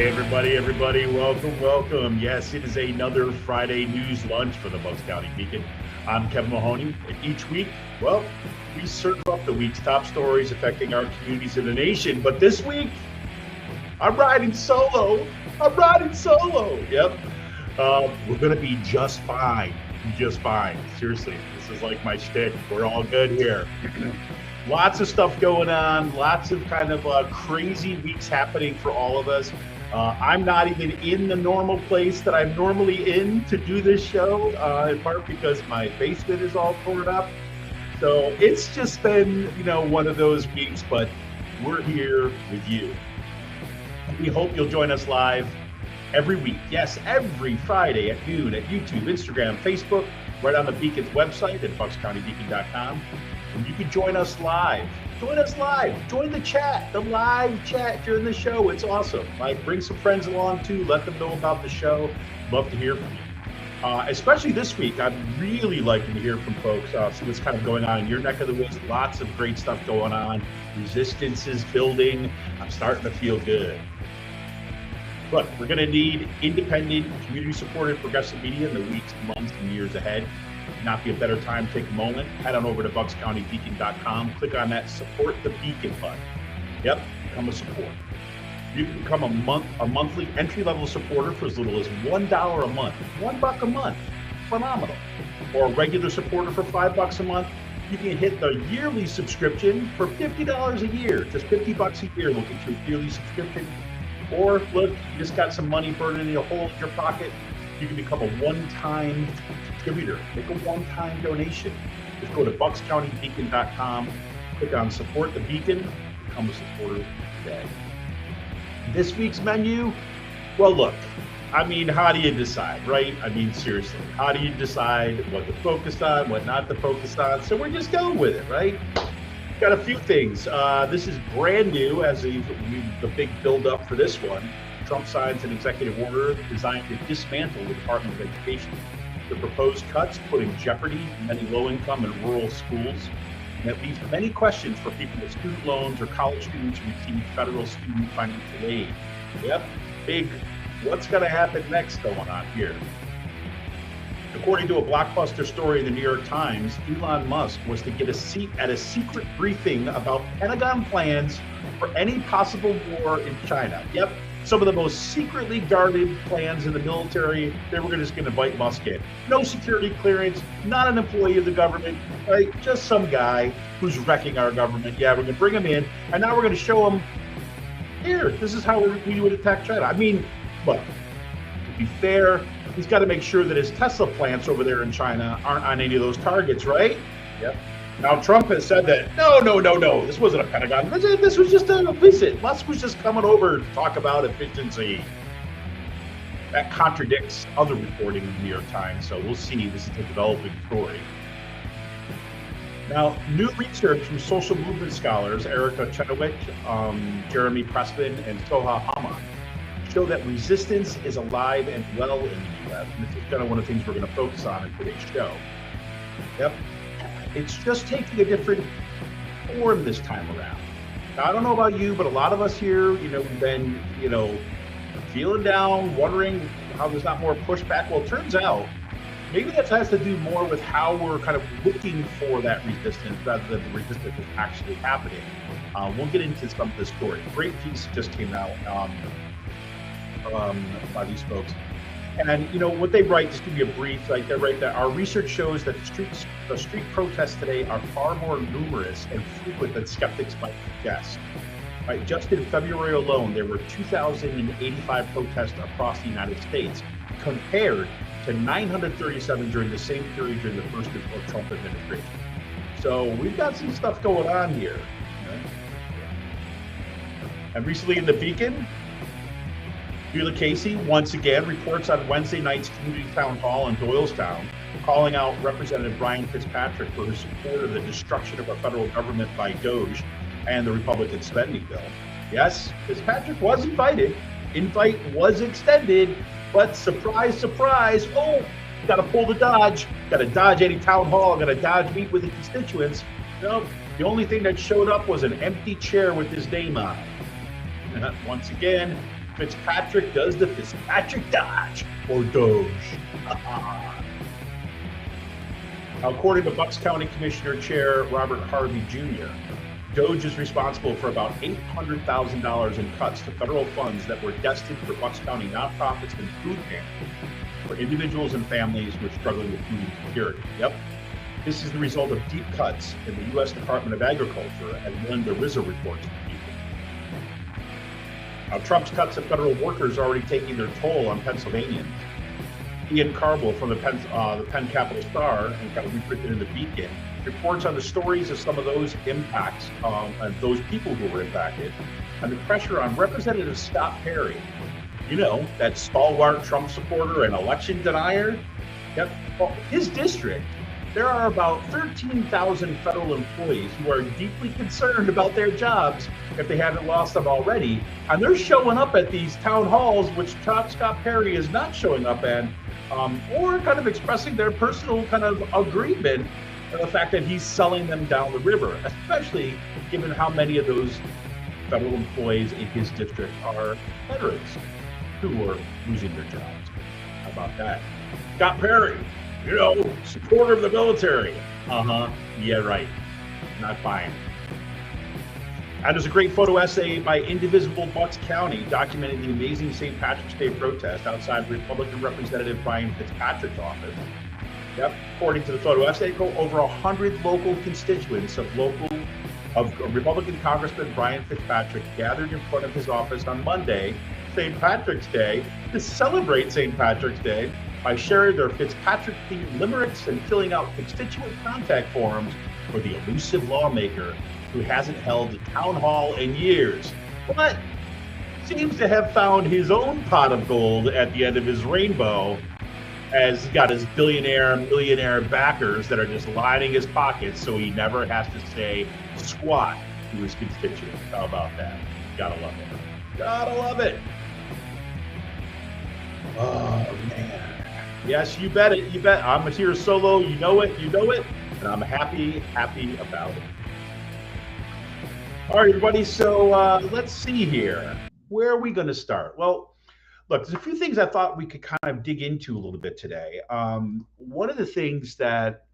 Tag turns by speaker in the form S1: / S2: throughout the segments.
S1: Everybody, welcome. Yes, it is another Friday news lunch for the Bucks County Beacon. I'm Kevin Mahoney, and each week, we serve up the week's top stories affecting our communities and the nation. But this week, I'm riding solo. Yep. We're going to be just fine. Seriously, this is like my shtick. We're all good here. Lots of stuff going on, lots of kind of crazy weeks happening for all of us. I'm not even in the normal place that I'm normally in to do this show, in part because my basement is all torn up. So it's just been, one of those weeks, but we're here with you. We hope you'll join us live every week. Yes, every Friday at noon at YouTube, Instagram, Facebook, right on the Beacon's website at buckscountybeacon.com. And you can join us live. Join the chat, the live chat during the show. It's awesome. Bring some friends along too. Let them know about the show. Love to hear from you. Especially this week, I'm really liking to hear from folks. See what's kind of going on in your neck of the woods. Lots of great stuff going on. Resistance is building. I'm starting to feel good. Look, we're going to need independent, community-supported progressive media in the weeks, months, and years ahead. Could not be a better time to take a moment. Head on over to buckscountybeacon.com. Click on that Support the Beacon button. Yep, become a supporter. You can become a monthly entry-level supporter for as little as $1 a month. $1 a month. Phenomenal. Or a regular supporter for $5 a month. You can hit the yearly subscription for $50 a year. Just $50 a year will get you a yearly subscription. Or look, you just got some money burning a hole in your pocket. You can become a one-time contributor. Make a one-time donation. Just go to buckscountybeacon.com, click on Support the Beacon, become a supporter today. This week's menu, well, look, how do you decide, right? Seriously, how do you decide what to focus on, what not to focus on? So we're just going with it, right? Got a few things. This is brand new as the big build-up for this one. Trump signs an executive order designed to dismantle the Department of Education. The proposed cuts put in jeopardy many low-income and rural schools, and it leaves many questions for people with student loans or college students who receive federal student financial aid. Yep, big what's going to happen next going on here. According to a blockbuster story in the New York Times, Elon Musk was to get a seat at a secret briefing about Pentagon plans for any possible war in China. Yep. Some of the most secretly guarded plans in the military, they were just going to invite Musk in. No security clearance, not an employee of the government, right? Just some guy who's wrecking our government. Yeah, we're going to bring him in, and now we're going to show him, here, this is how we would attack China. Look, to be fair, he's got to make sure that his Tesla plants over there in China aren't on any of those targets, right? Yep. Now, Trump has said that, no, this wasn't a Pentagon. This was just a visit. Musk was just coming over to talk about efficiency. That contradicts other reporting in the New York Times, so we'll see. This is a developing story. Now, new research from social movement scholars Erica Chenoweth, Jeremy Pressman, and Soha Hama show that resistance is alive and well in the U.S., and this is kind of one of the things we're going to focus on in today's show. Yep. It's just taking a different form this time around. Now, I don't know about you, but a lot of us here, we've been, feeling down, wondering how there's not more pushback. Well, it turns out maybe that has to do more with how we're kind of looking for that resistance rather than the resistance that's actually happening. We'll get into some of this story. Great piece just came out by these folks. And what they write, just to give you a brief, they write that our research shows that the street protests today are far more numerous and frequent than skeptics might guess. Right, just in February alone, there were 2,085 protests across the United States, compared to 937 during the same period during the first Trump administration. So we've got some stuff going on here. Right? And recently in the Beacon, Sheila Casey once again reports on Wednesday night's community town hall in Doylestown, calling out Representative Brian Fitzpatrick for his support of the destruction of our federal government by DOGE and the Republican spending bill. Yes, Fitzpatrick was invited. Invite was extended, but surprise, surprise, got to pull the dodge. Got to dodge any town hall. Got to dodge meet with the constituents. No, the only thing that showed up was an empty chair with his name on it. And once again, Fitzpatrick does the Fitzpatrick dodge, or Doge. According to Bucks County Commissioner Chair Robert Harvey Jr., Doge is responsible for about $800,000 in cuts to federal funds that were destined for Bucks County nonprofits and food pantries for individuals and families who are struggling with food insecurity. Yep. This is the result of deep cuts in the U.S. Department of Agriculture, as Linda Rizzo reports. Trump's cuts to federal workers are already taking their toll on Pennsylvanians. Ian Carble from the Penn Capital Star, and kind of reprinted in the Beacon, reports on the stories of some of those impacts, and those people who were impacted, and the pressure on Representative Scott Perry, you know, that stalwart Trump supporter and election denier. Yep. Well, his district, there are about 13,000 federal employees who are deeply concerned about their jobs if they haven't lost them already. And they're showing up at these town halls, which Scott Perry is not showing up at, or kind of expressing their personal kind of agreement on the fact that he's selling them down the river, especially given how many of those federal employees in his district are veterans who are losing their jobs. How about that? Scott Perry, you know, supporter of the military. Yeah, right. Not buying. And there's a great photo essay by Indivisible Bucks County documenting the amazing St. Patrick's Day protest outside Republican Representative Brian Fitzpatrick's office. Yep. According to the photo essay, over 100 local constituents of Republican Congressman Brian Fitzpatrick gathered in front of his office on Monday, St. Patrick's Day, to celebrate St. Patrick's Day by sharing their Fitzpatrick-themed limericks and filling out constituent contact forms for the elusive lawmaker who hasn't held a town hall in years, but seems to have found his own pot of gold at the end of his rainbow, as he's got his millionaire backers that are just lining his pockets so he never has to say squat to his constituents. How about that? Gotta love it. Gotta love it. Oh, man. Yes, you bet it. You bet. I'm here solo. You know it. And I'm happy about it. All right, everybody. So let's see here. Where are we going to start? Well, look, there's a few things I thought we could kind of dig into a little bit today. One of the things that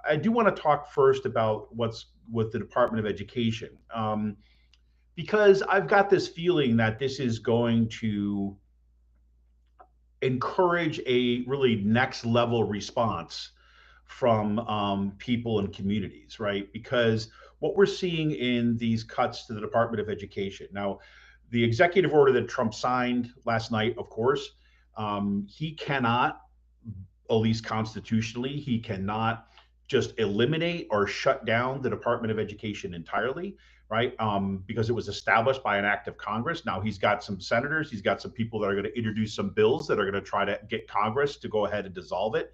S1: I do want to talk first about what's with the Department of Education, because I've got this feeling that this is going to encourage a really next level response from people and communities, right? Because what we're seeing in these cuts to the Department of Education now, the executive order that Trump signed last night, of course, he cannot, at least constitutionally, he cannot just eliminate or shut down the Department of Education entirely, right? Because it was established by an act of Congress. Now he's got some senators, he's got some people that are going to introduce some bills that are going to try to get Congress to go ahead and dissolve it.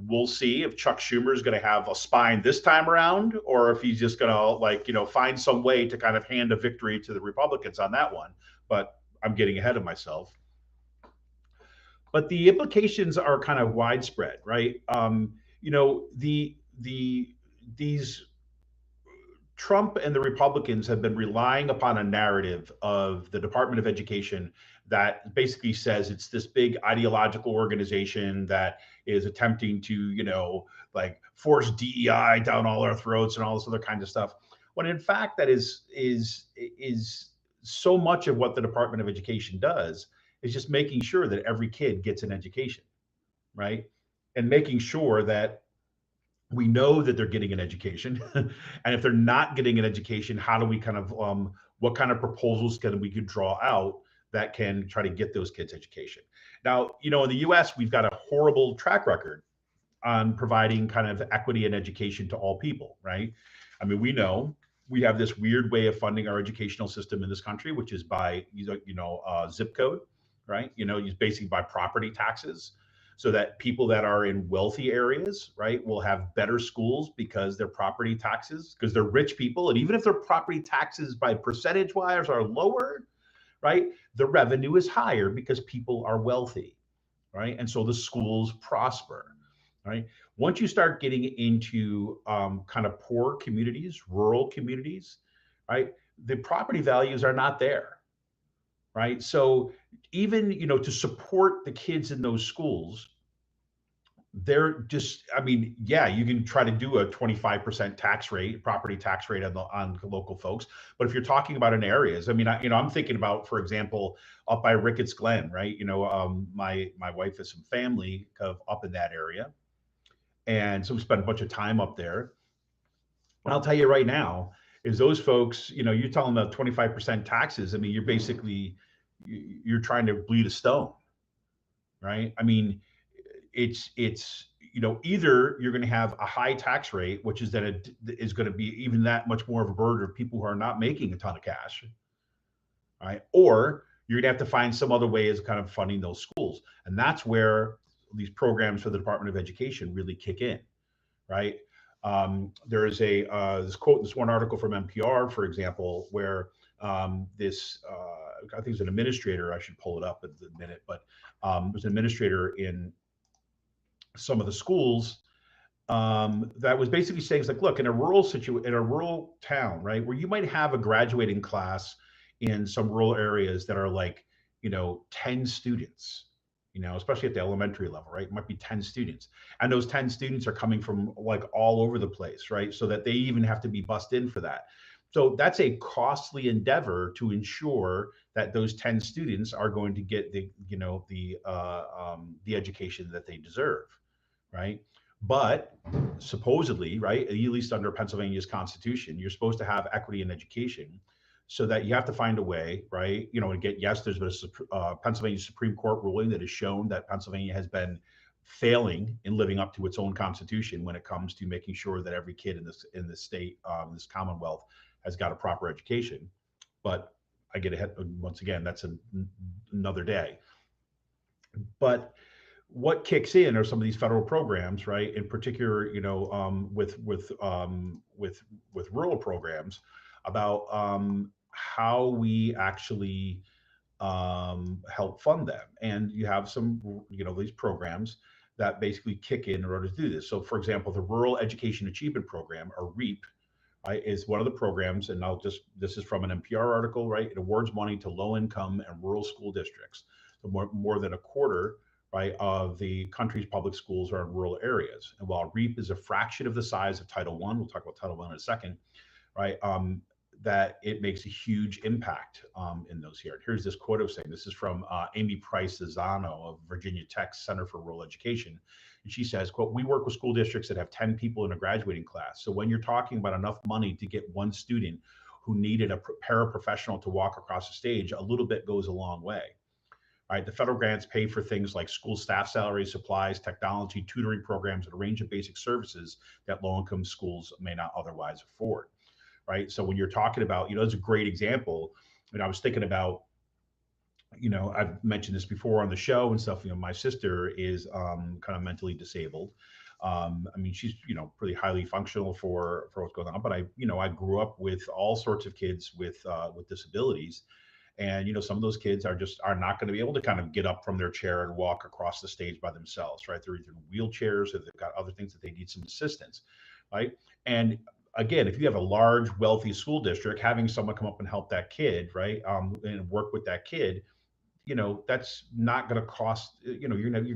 S1: We'll see if Chuck Schumer is going to have a spine this time around, or if he's just going to find some way to kind of hand a victory to the Republicans on that one. But I'm getting ahead of myself. But the implications are kind of widespread, right? These Trump and the Republicans have been relying upon a narrative of the Department of Education that basically says it's this big ideological organization that is attempting to, force DEI down all our throats and all this other kind of stuff. When in fact, that is so much of what the Department of Education does is just making sure that every kid gets an education, right? And making sure that we know that they're getting an education. And if they're not getting an education, how do we kind of, what kind of proposals can we draw out that can try to get those kids education? Now, in the US, we've got a horrible track record on providing kind of equity and education to all people, right? I mean, we know we have this weird way of funding our educational system in this country, which is by, zip code, right? Basically by property taxes, so that people that are in wealthy areas, right, will have better schools because their property taxes, because they're rich people. And even if their property taxes by percentage wise are lower, right, the revenue is higher because people are wealthy, right? And so the schools prosper, right? Once you start getting into kind of poor communities, rural communities, right, the property values are not there, right? So even, to support the kids in those schools, they're just, I mean, yeah, you can try to do a 25% tax rate, property tax rate on local folks. But if you're talking about in areas, I mean, I'm thinking about, for example, up by Ricketts Glen, right? My wife has some family kind of up in that area. And so we spent a bunch of time up there. And I'll tell you right now, is those folks, you tell them about 25% taxes. I mean, you're basically, you're trying to bleed a stone, right? I mean, it's either you're going to have a high tax rate, which is that it is going to be even that much more of a burden of people who are not making a ton of cash, right? Or you're going to have to find some other way of kind of funding those schools, and that's where these programs for the Department of Education really kick in, right? There is a this quote, this one article from NPR, for example, where this I think it's an administrator. I should pull it up at the minute, but there's an administrator in some of the schools that was basically saying, it's like, look, in a rural town, right, where you might have a graduating class in some rural areas that are like, 10 students, especially at the elementary level, right? It might be 10 students. And those 10 students are coming from like all over the place, right? So that they even have to be bussed in for that. So that's a costly endeavor to ensure that those 10 students are going to get the education that they deserve, right? But supposedly, right, at least under Pennsylvania's constitution, you're supposed to have equity in education, so that you have to find a way, right? And get, yes, there's been a Pennsylvania Supreme Court ruling that has shown that Pennsylvania has been failing in living up to its own constitution when it comes to making sure that every kid in this state, this Commonwealth, has got a proper education. But I get ahead once again. That's another day. But what kicks in are some of these federal programs, right? In particular, with rural programs, about how we actually help fund them. And you have some, these programs that basically kick in order to do this. So, for example, the Rural Education Achievement Program, or REAP, right, is one of the programs, and this is from an NPR article, right? It awards money to low income and rural school districts. So more than a quarter, right, of the country's public schools are in rural areas. And while REAP is a fraction of the size of Title I, we'll talk about Title I in a second, right? That it makes a huge impact in those here. Here's this quote of saying, this is from Amy Price Zano of Virginia Tech's Center for Rural Education. And she says, quote, we work with school districts that have 10 people in a graduating class. So when you're talking about enough money to get one student who needed a paraprofessional to walk across the stage, a little bit goes a long way. Right, the federal grants pay for things like school staff salaries, supplies, technology, tutoring programs, and a range of basic services that low-income schools may not otherwise afford. Right, so when you're talking about, it's a great example. And I was thinking about, I've mentioned this before on the show and stuff. My sister is kind of mentally disabled. I mean, she's pretty highly functional for what's going on. But I grew up with all sorts of kids with disabilities, and some of those kids are not going to be able to kind of get up from their chair and walk across the stage by themselves, right? They're either in wheelchairs or they've got other things that they need some assistance, right? And again, if you have a large, wealthy school district, having someone come up and help that kid, right, and work with that kid, that's not going to cost, you're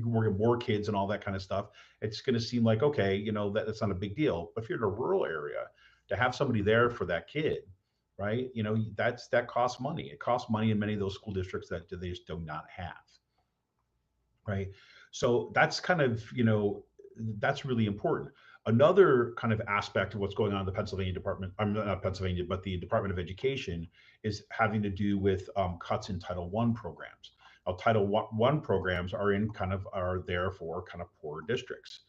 S1: working more kids and all that kind of stuff. It's going to seem like, okay, that's not a big deal. But if you're in a rural area, to have somebody there for that kid, right, that costs money. It costs money in many of those school districts that they just do not have, right? So that's kind of, that's really important. Another kind of aspect of what's going on in the Pennsylvania Department, I'm not Pennsylvania, but the Department of Education, is having to do with cuts in Title I programs. Now, Title I programs are there for kind of poor districts,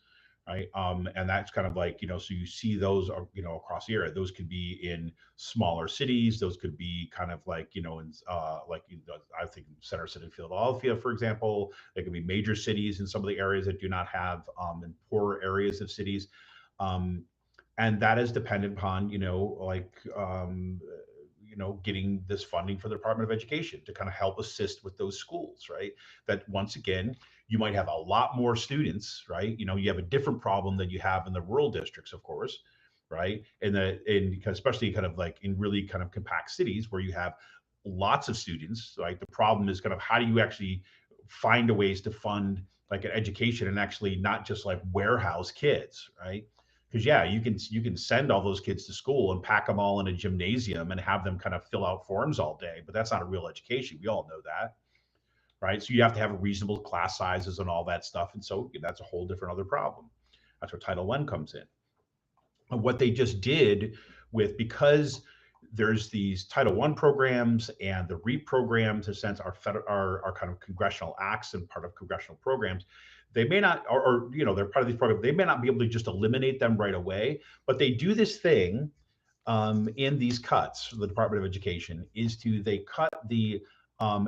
S1: right? And that's kind of like, so you see those, across the area. Those could be in smaller cities. Those could be kind of like, in I think Center City, Philadelphia, for example. They could be major cities in some of the areas that do not have, in poorer areas of cities. And that is dependent upon, getting this funding for the Department of Education to kind of help assist with those schools, right? That once again, you might have a lot more students, right? You have a different problem than you have in the rural districts, of course, right? And especially kind of like in really kind of compact cities where you have lots of students. Like the problem is kind of how do you actually find a ways to fund like an education and actually not just like warehouse kids, right? Because yeah, you can send all those kids to school and pack them all in a gymnasium and have them kind of fill out forms all day, but that's not a real education. We all know that, right? So you have to have reasonable class sizes and all that stuff, and so that's a whole different other problem. That's where Title I comes in. And what they just did with because there's these Title I programs and the REAP programs, in a sense, are kind of congressional acts and part of congressional programs. They may not, or they're part of these programs. They may not be able to just eliminate them right away, but they do this thing in these cuts. The Department of Education is they cut the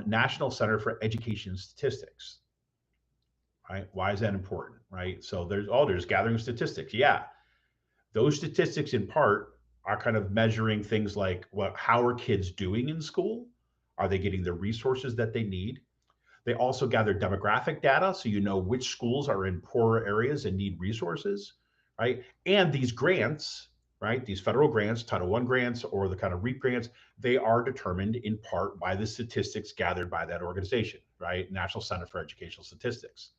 S1: National Center for Education Statistics. Right? Why is that important? Right? So there's gathering statistics. Yeah, those statistics in part are kind of measuring things like how are kids doing in school? Are they getting the resources that they need? They also gather demographic data, so you know which schools are in poorer areas and need resources, right? And these grants, right? These federal grants, Title I grants, or the kind of REAP grants, they are determined in part by the statistics gathered by that organization, right? National Center for Educational Statistics.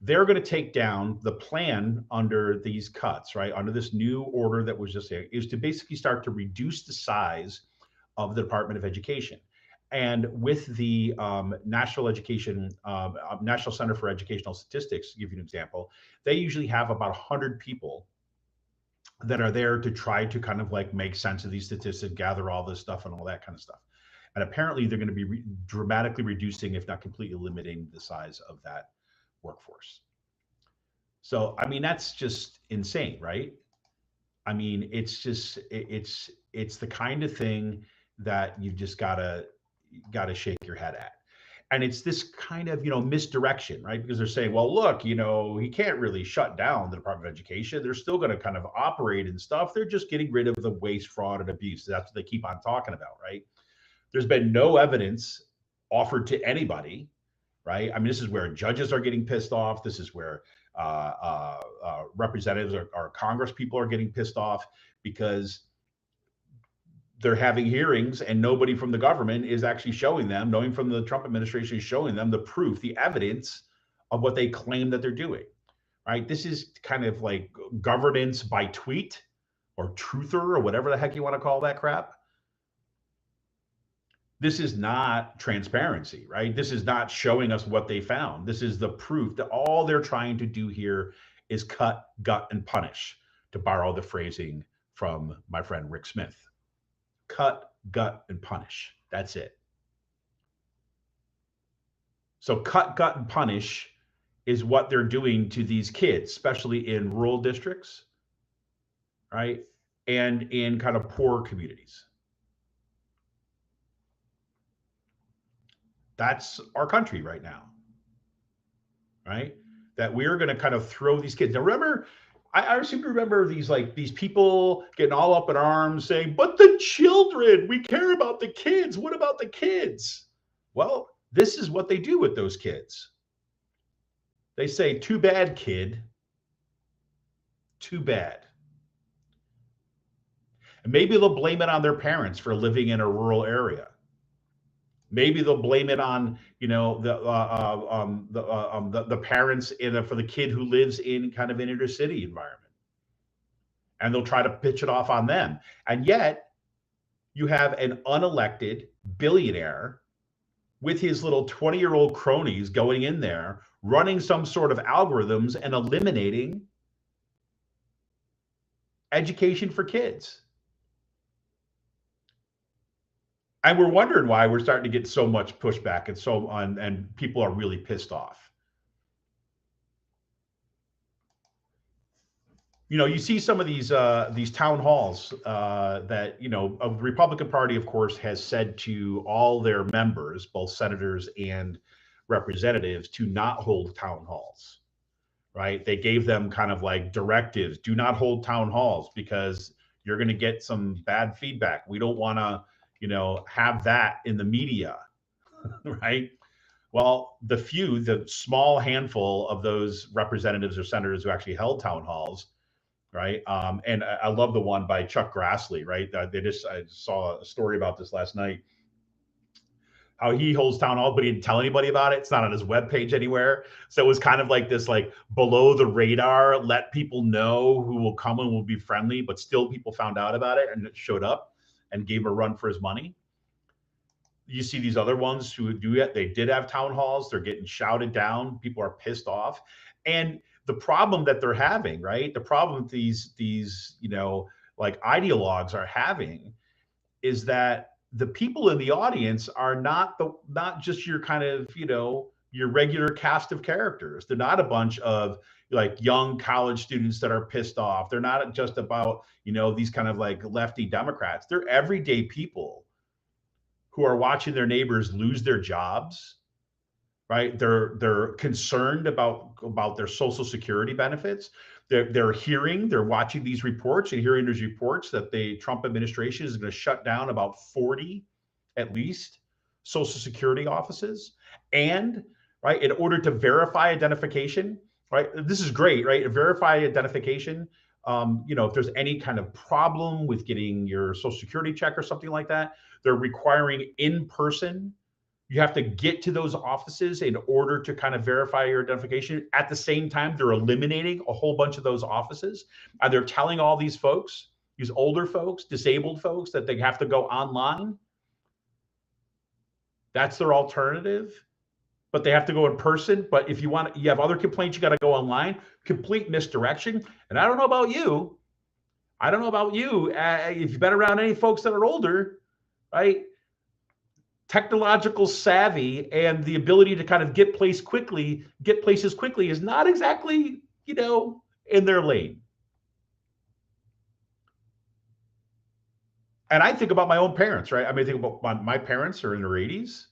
S1: They're going to take down the plan under these cuts, right? Under this new order that was just there, is to basically start to reduce the size of the Department of Education. And with the National Center for Educational Statistics, to give you an example, they usually have about 100 people that are there to try to kind of like make sense of these statistics, gather all this stuff and all that kind of stuff. And apparently they're going to be dramatically reducing, if not completely limiting, the size of that workforce. So, I mean, that's just insane, right? I mean, it's the kind of thing that you've just gotta shake your head at. And it's this kind of misdirection, right? Because they're saying, well, look, he can't really shut down the Department of Education. They're still going to kind of operate and stuff. They're just getting rid of the waste, fraud, and abuse. That's what they keep on talking about, right? There's been no evidence offered to anybody, right? I mean, this is where judges are getting pissed off. This is where representatives or Congress people are getting pissed off because they're having hearings and nobody from the government is actually showing them, knowing from the Trump administration is showing them the proof, the evidence of what they claim that they're doing, right? This is kind of like governance by tweet or truther or whatever the heck you want to call that crap. This is not transparency, right? This is not showing us what they found. This is the proof that all they're trying to do here is cut, gut, and punish, to borrow the phrasing from my friend Rick Smith. Cut, gut, and punish. That's it. So cut, gut, and punish is what they're doing to these kids, especially in rural districts, right? And in kind of poor communities. That's our country right now, right? That we're going to kind of throw these kids. Now, remember, I seem to remember these people getting all up in arms saying, but the children, we care about the kids. What about the kids? Well, this is what they do with those kids. They say, too bad, kid. Too bad. And maybe they'll blame it on their parents for living in a rural area. Maybe they'll blame it on, the parents for the kid who lives in kind of an inner city environment, and they'll try to pitch it off on them. And yet, you have an unelected billionaire with his little 20-year-old cronies going in there, running some sort of algorithms and eliminating education for kids. And we're wondering why we're starting to get so much pushback and people are really pissed off. You see some of these town halls that the Republican Party, of course, has said to all their members, both senators and representatives, to not hold town halls. Right? They gave them kind of like directives: do not hold town halls because you're going to get some bad feedback. We don't want to have that in the media, right? Well, the small handful of those representatives or senators who actually held town halls, right? And I love the one by Chuck Grassley, right? I saw a story about this last night. he holds town hall, but he didn't tell anybody about it. It's not on his webpage anywhere. So it was kind of like this, like below the radar, let people know who will come and will be friendly, but still people found out about it and it showed up and gave him a run for his money. You see these other ones who do it. They did have town halls. They're getting shouted down. People are pissed off. And the problem that they're having, right? The problem these, like ideologues are having is that the people in the audience are not just your kind of, your regular cast of characters. They're not a bunch of like young college students that are pissed off. They're not just about, these kind of like lefty Democrats. They're everyday people who are watching their neighbors lose their jobs, right? They're concerned about their Social Security benefits. They're watching these reports and hearing these reports that the Trump administration is going to shut down about 40, at least, Social Security offices. And, right, in order to verify identification, right, this is great, right? Verify identification. If there's any kind of problem with getting your Social Security check or something like that, they're requiring in-person. You have to get to those offices in order to kind of verify your identification. At the same time, they're eliminating a whole bunch of those offices. And they're telling all these folks, these older folks, disabled folks, that they have to go online. That's their alternative. But they have to go in person. But if you have other complaints, you got to go online. Complete misdirection. And I don't know about you. If you've been around any folks that are older, right? Technological savvy and the ability to kind of get places quickly is not exactly, in their lane. And I think about my own parents, right? I think about my parents are in their 80s.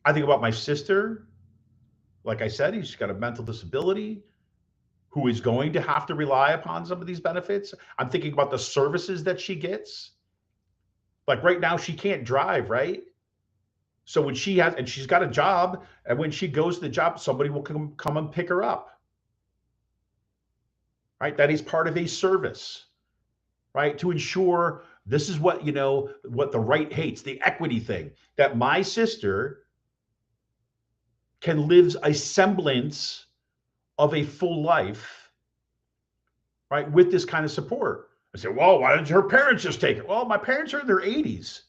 S1: I think about my sister. Like I said, she's got a mental disability who is going to have to rely upon some of these benefits. I'm thinking about the services that she gets. Like right now, she can't drive, right? So when she's got a job, and when she goes to the job, somebody will come and pick her up, right? That is part of a service, right? To ensure this is what the right hates, the equity thing, that my sister can live a semblance of a full life, right? With this kind of support. I said, well, why didn't her parents just take it? Well, my parents are in their 80s.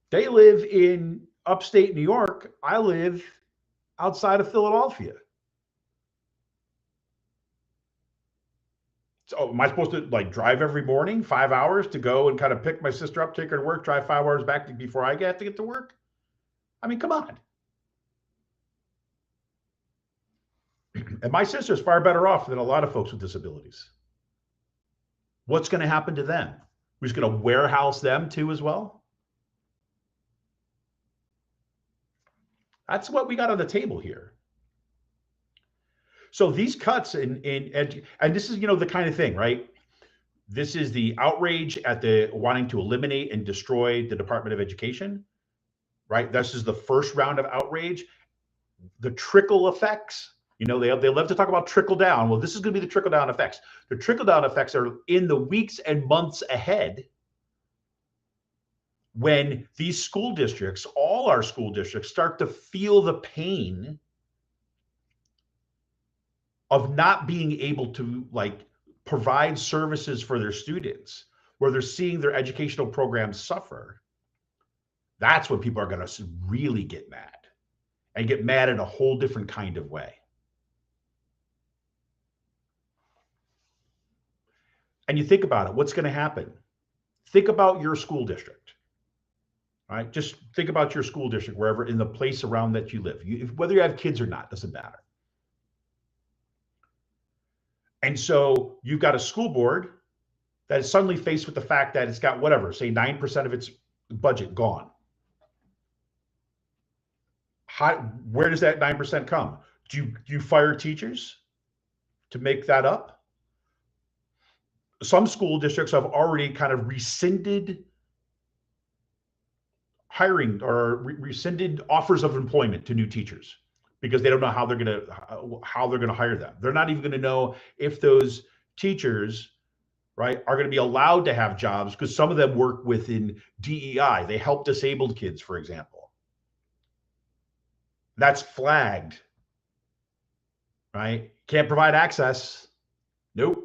S1: They live in upstate New York. I live outside of Philadelphia. So am I supposed to like drive every morning 5 hours to go and kind of pick my sister up, take her to work, drive 5 hours back before I have to get to work? I mean, come on. And my sister's far better off than a lot of folks with disabilities. What's going to happen to them? We're just going to warehouse them too as well? That's what we got on the table here. So these cuts and this is, the kind of thing, right? This is the outrage at the wanting to eliminate and destroy the Department of Education, right? This is the first round of outrage. The trickle effects, they love to talk about trickle down. Well, this is going to be the trickle down effects. The trickle down effects are in the weeks and months ahead, when these school districts, all our school districts, start to feel the pain of not being able to provide services for their students, where they're seeing their educational programs suffer. That's when people are going to really get mad, and get mad in a whole different kind of way. And you think about it, what's going to happen? Think about your school district, right? Just think about your school district, wherever in the place around that you live. Whether you have kids or not, doesn't matter. And so you've got a school board that is suddenly faced with the fact that it's got whatever, say 9% of its budget gone. Where does that 9% come? Do you fire teachers to make that up? Some school districts have already kind of rescinded hiring or rescinded offers of employment to new teachers, because they don't know how they're going to hire them. They're not even going to know if those teachers right, are going to be allowed to have jobs because some of them work within DEI. They help disabled kids, for example. That's flagged, right? Can't provide access. Nope.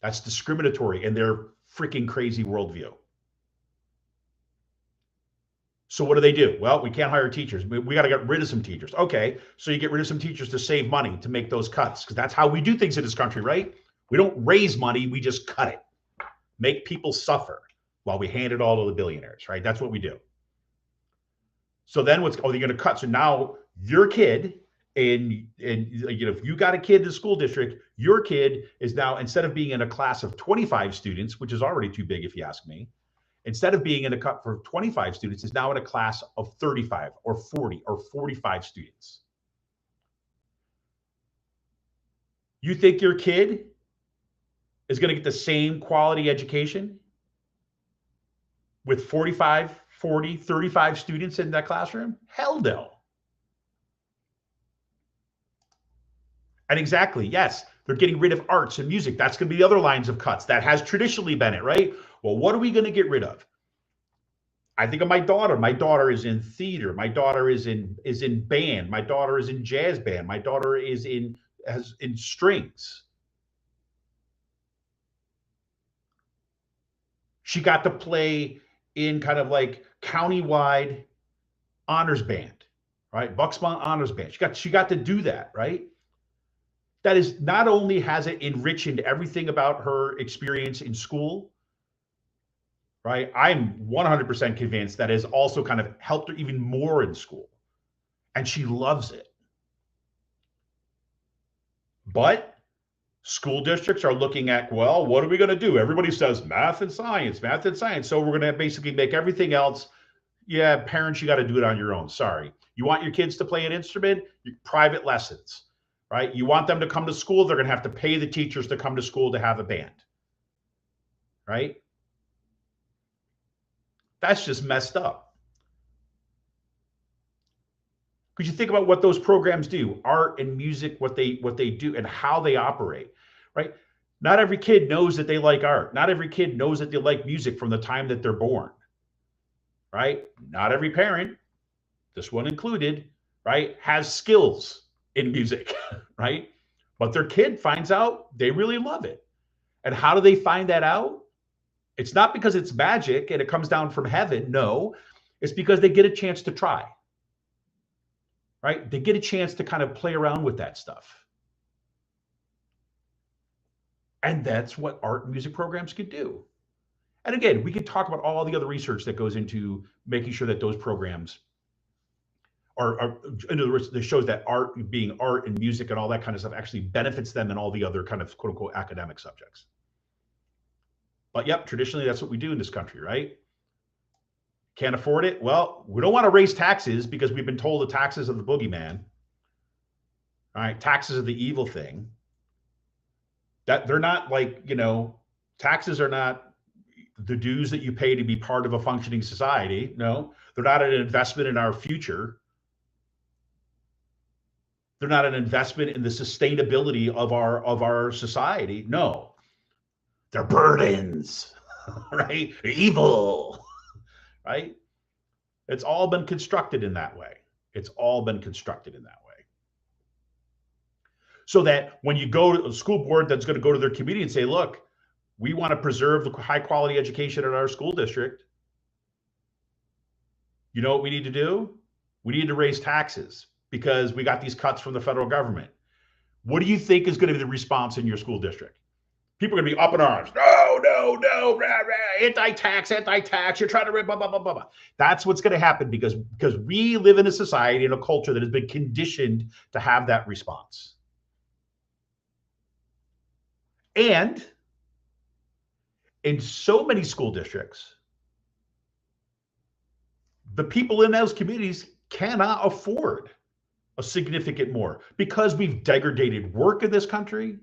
S1: That's discriminatory in their freaking crazy worldview. So what do? Well, we can't hire teachers. We got to get rid of some teachers. Okay, so you get rid of some teachers to save money, to make those cuts, because that's how we do things in this country, right? We don't raise money, we just cut it. Make people suffer while we hand it all to the billionaires, right? That's what we do. So then they're going to cut. So now your kid, and you know, if you got a kid in the school district, your kid is now, instead of being in a class of 25 students, which is already too big if you ask me, instead of being in a cut for 25 students, is now in a class of 35 or 40 or 45 students. You think your kid is going to get the same quality education with 45, 40, 35 students in that classroom? Hell no. And exactly, yes, they're getting rid of arts and music. That's going to be the other lines of cuts. That has traditionally been it, right? Well, what are we going to get rid of? I think of my daughter. My daughter is in theater. My daughter is in band. My daughter is in jazz band. My daughter is in strings. She got to play in kind of like countywide honors band, right? Bucksmont honors band. She got to do that, right? That is, not only has it enriched everything about her experience in school, right? I'm 100% convinced that has also kind of helped her even more in school. And she loves it. But school districts are looking at, well, what are we going to do? Everybody says math and science, math and science. So we're going to basically make everything else. Yeah, parents, you got to do it on your own. Sorry. You want your kids to play an instrument? Private lessons, right? You want them to come to school? They're going to have to pay the teachers to come to school to have a band, right? That's just messed up. Because you think about what those programs do, art and music, what they do and how they operate, right? Not every kid knows that they like art. Not every kid knows that they like music from the time that they're born, right? Not every parent, this one included, right, has skills in music, right? But their kid finds out they really love it. And how do they find that out? It's not because it's magic and it comes down from heaven. No, it's because they get a chance to try, right? They get a chance to kind of play around with that stuff. And that's what art and music programs could do. And again, we could talk about all the other research that goes into making sure that those programs are in other words, that shows that art, being art and music and all that kind of stuff, actually benefits them in all the other kind of quote unquote academic subjects. But yep, traditionally that's what we do in this country, right? Can't afford it? Well, we don't want to raise taxes because we've been told the taxes are the boogeyman. All right, taxes are the evil thing. That they're not like, you know, taxes are not the dues that you pay to be part of a functioning society. No, they're not an investment in our future. They're not an investment in the sustainability of our society. No, they're burdens, right? They're evil, right? It's all been constructed in that way. It's all been constructed in that way. So that when you go to a school board that's going to go to their community and say, look, we want to preserve the high quality education in our school district. You know what we need to do? We need to raise taxes because we got these cuts from the federal government. What do you think is going to be the response in your school district? People are going to be up in arms. No, rah, rah, anti-tax. You're trying to blah, blah, blah, blah, blah. That's what's going to happen because we live in a society and a culture that has been conditioned to have that response. And in so many school districts, the people in those communities cannot afford a significant more because we've degraded work in this country.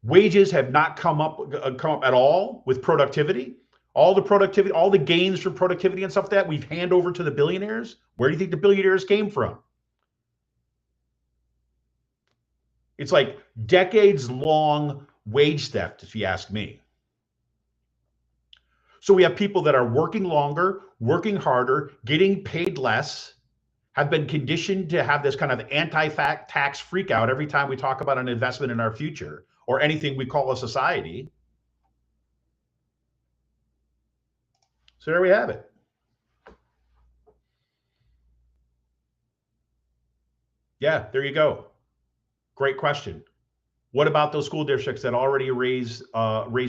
S1: Wages have not come up at all with productivity. All the productivity, all the gains from productivity and stuff that we've handed over to the billionaires. Where do you think the billionaires came from? It's like decades long wage theft, if you ask me. So we have people that are working longer, working harder, getting paid less, have been conditioned to have this kind of anti-tax freak out every time we talk about an investment in our future or anything we call a society. So there we have it. Yeah, there you go. Great question. What about those school districts that already raise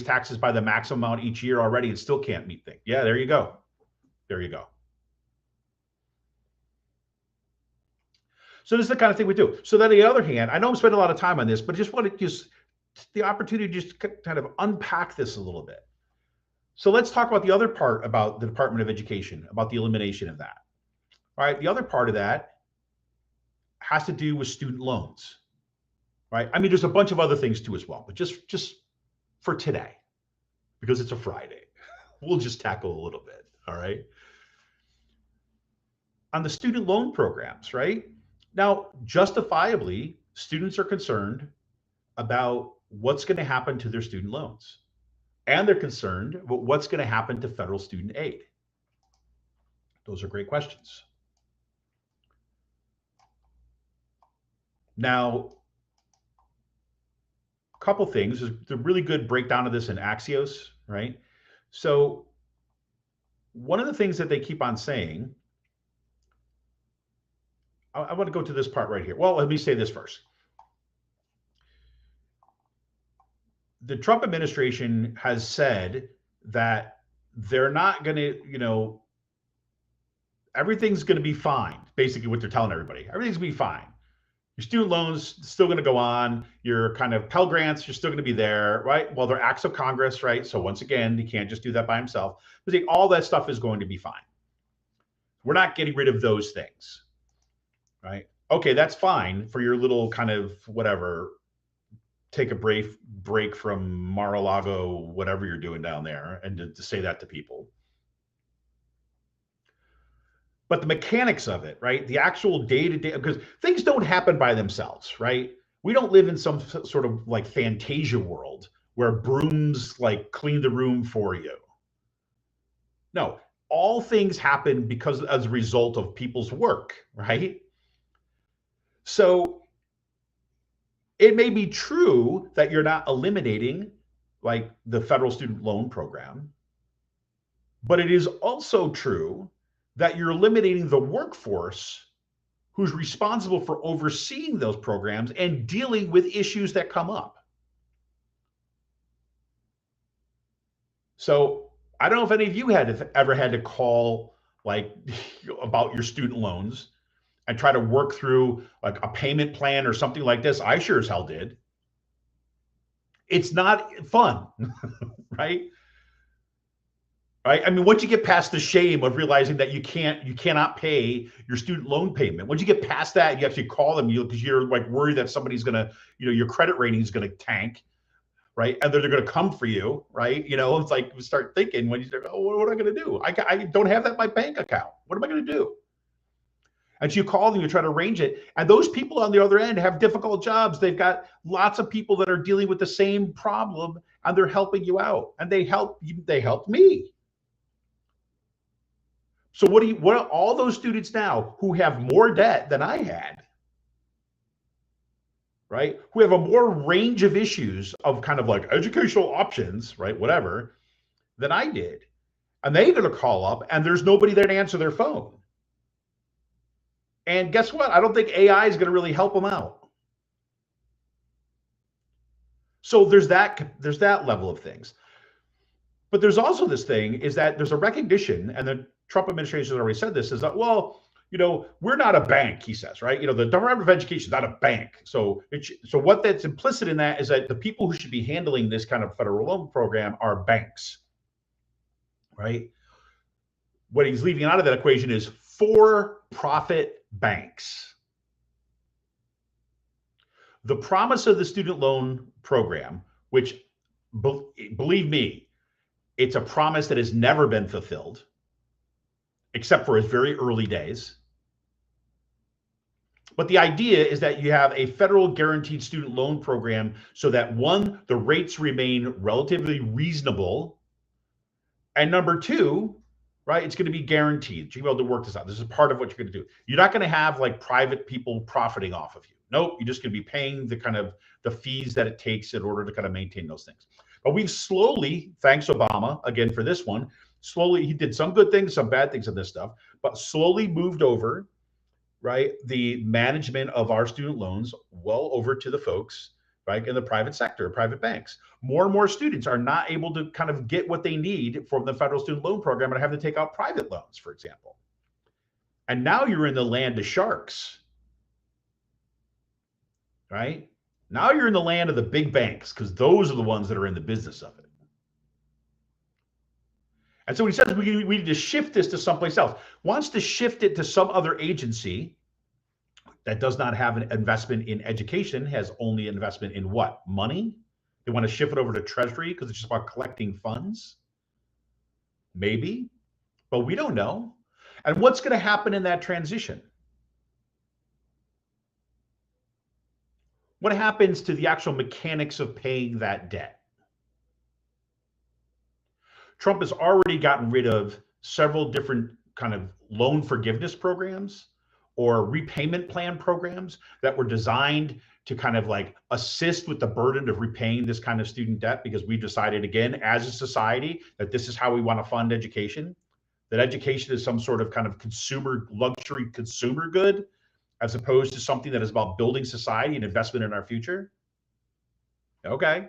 S1: taxes by the maximum amount each year already and still can't meet things? Yeah, there you go. There you go. So this is the kind of thing we do. So then on the other hand, I know I'm spending a lot of time on this, but just want to just the opportunity to just kind of unpack this a little bit. So let's talk about the other part about the Department of Education, about the elimination of that. All right, the other part of that has to do with student loans, right? I mean, there's a bunch of other things too as well, but just for today, because it's a Friday, we'll just tackle a little bit, all right? On the student loan programs, right? Now, justifiably, students are concerned about what's going to happen to their student loans. And they're concerned about what's going to happen to federal student aid. Those are great questions. Now, a couple things. There's a really good breakdown of this in Axios, right? So one of the things that they keep on saying, I want to go to this part right here. Well, let me say this first. The Trump administration has said that they're not going to, everything's going to be fine. Basically what they're telling everybody, everything's going to be fine. Your student loans still going to go on. Your kind of Pell Grants, you're still going to be there, right? Well, they're acts of Congress, right? So once again, he can't just do that by himself. But all that stuff is going to be fine. We're not getting rid of those things, right? Okay, that's fine for your little kind of whatever, take a break from Mar-a-Lago, whatever you're doing down there, and to say that to people. But the mechanics of it, right? The actual day-to-day, because things don't happen by themselves, right? We don't live in some sort of like Fantasia world where brooms like clean the room for you. No, all things happen because as a result of people's work, right? So it may be true that you're not eliminating like the federal student loan program, but it is also true that you're eliminating the workforce who's responsible for overseeing those programs and dealing with issues that come up. So I don't know if any of you ever had to call like about your student loans and try to work through like a payment plan or something like this. I sure as hell did. It's not fun, right? Right? I mean, once you get past the shame of realizing that you cannot pay your student loan payment, once you get past that, you actually call them because you're like worried that somebody's gonna, your credit rating is gonna tank, right? And they're gonna come for you, right? It's like you start thinking when you start, oh, what am I gonna do? I don't have that in my bank account. What am I gonna do? And so you call them, you try to arrange it. And those people on the other end have difficult jobs. They've got lots of people that are dealing with the same problem and they're helping you out. And they helped me. So what are all those students now who have more debt than I had, right? Who have a more range of issues of kind of like educational options, right? Whatever, than I did. And they're going to call up and there's nobody there to answer their phone. And guess what? I don't think AI is going to really help them out. So there's that level of things. But there's also this thing is that there's a recognition, and the Trump administration has already said this, is that, well, we're not a bank, he says, right? The Department of Education is not a bank. So what that's implicit in that is that the people who should be handling this kind of federal loan program are banks, right? What he's leaving out of that equation is for-profit banks. The promise of the student loan program, which, believe me, it's a promise that has never been fulfilled, except for its very early days. But the idea is that you have a federal guaranteed student loan program so that one, the rates remain relatively reasonable. And number two, right, it's going to be guaranteed. You're able to work this out. This is part of what you're going to do. You're not going to have like private people profiting off of you. Nope, you're just going to be paying the kind of the fees that it takes in order to kind of maintain those things. But we've slowly, thanks Obama, again for this one, slowly, he did some good things, some bad things in this stuff, but slowly moved over, right, the management of our student loans well over to the folks, right, in the private sector, private banks. More and more students are not able to kind of get what they need from the federal student loan program and have to take out private loans, for example. And now you're in the land of sharks, right? Now you're in the land of the big banks because those are the ones that are in the business of it. And so he says we need to shift this to someplace else. Wants to shift it to some other agency that does not have an investment in education, has only investment in what? Money? They want to shift it over to Treasury because it's just about collecting funds? Maybe, but we don't know. And what's going to happen in that transition? What happens to the actual mechanics of paying that debt? Trump has already gotten rid of several different kind of loan forgiveness programs or repayment plan programs that were designed to kind of like assist with the burden of repaying this kind of student debt, because we decided again as a society that this is how we want to fund education, that education is some sort of kind of consumer luxury consumer good as opposed to something that is about building society and investment in our future. Okay.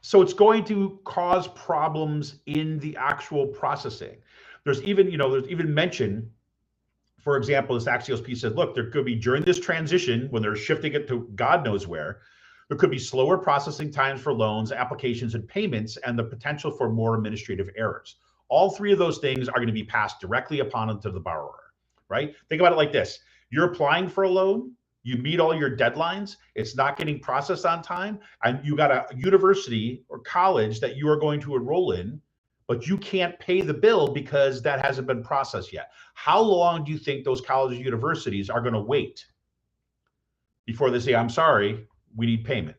S1: So it's going to cause problems in the actual processing. There's even mention, for example, this Axios piece said, look, there could be during this transition when they're shifting it to God knows where, there could be slower processing times for loans, applications, and payments, and the potential for more administrative errors. All three of those things are going to be passed directly upon to the borrower, right? Think about it like this. You're applying for a loan, you meet all your deadlines, it's not getting processed on time, and you got a university or college that you are going to enroll in, but you can't pay the bill because that hasn't been processed yet. How long do you think those colleges and universities are going to wait before they say, I'm sorry, we need payment?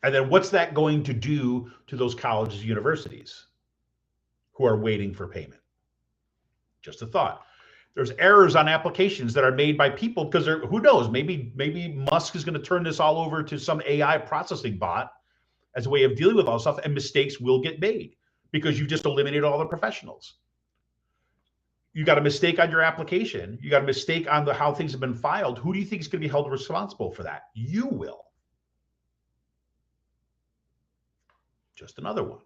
S1: And then what's that going to do to those colleges and universities who are waiting for payment? Just a thought. There's errors on applications that are made by people because who knows, maybe Musk is going to turn this all over to some AI processing bot as a way of dealing with all this stuff, and mistakes will get made because you just eliminated all the professionals. You got a mistake on your application. You got a mistake on how things have been filed. Who do you think is going to be held responsible for that? You will. Just another one.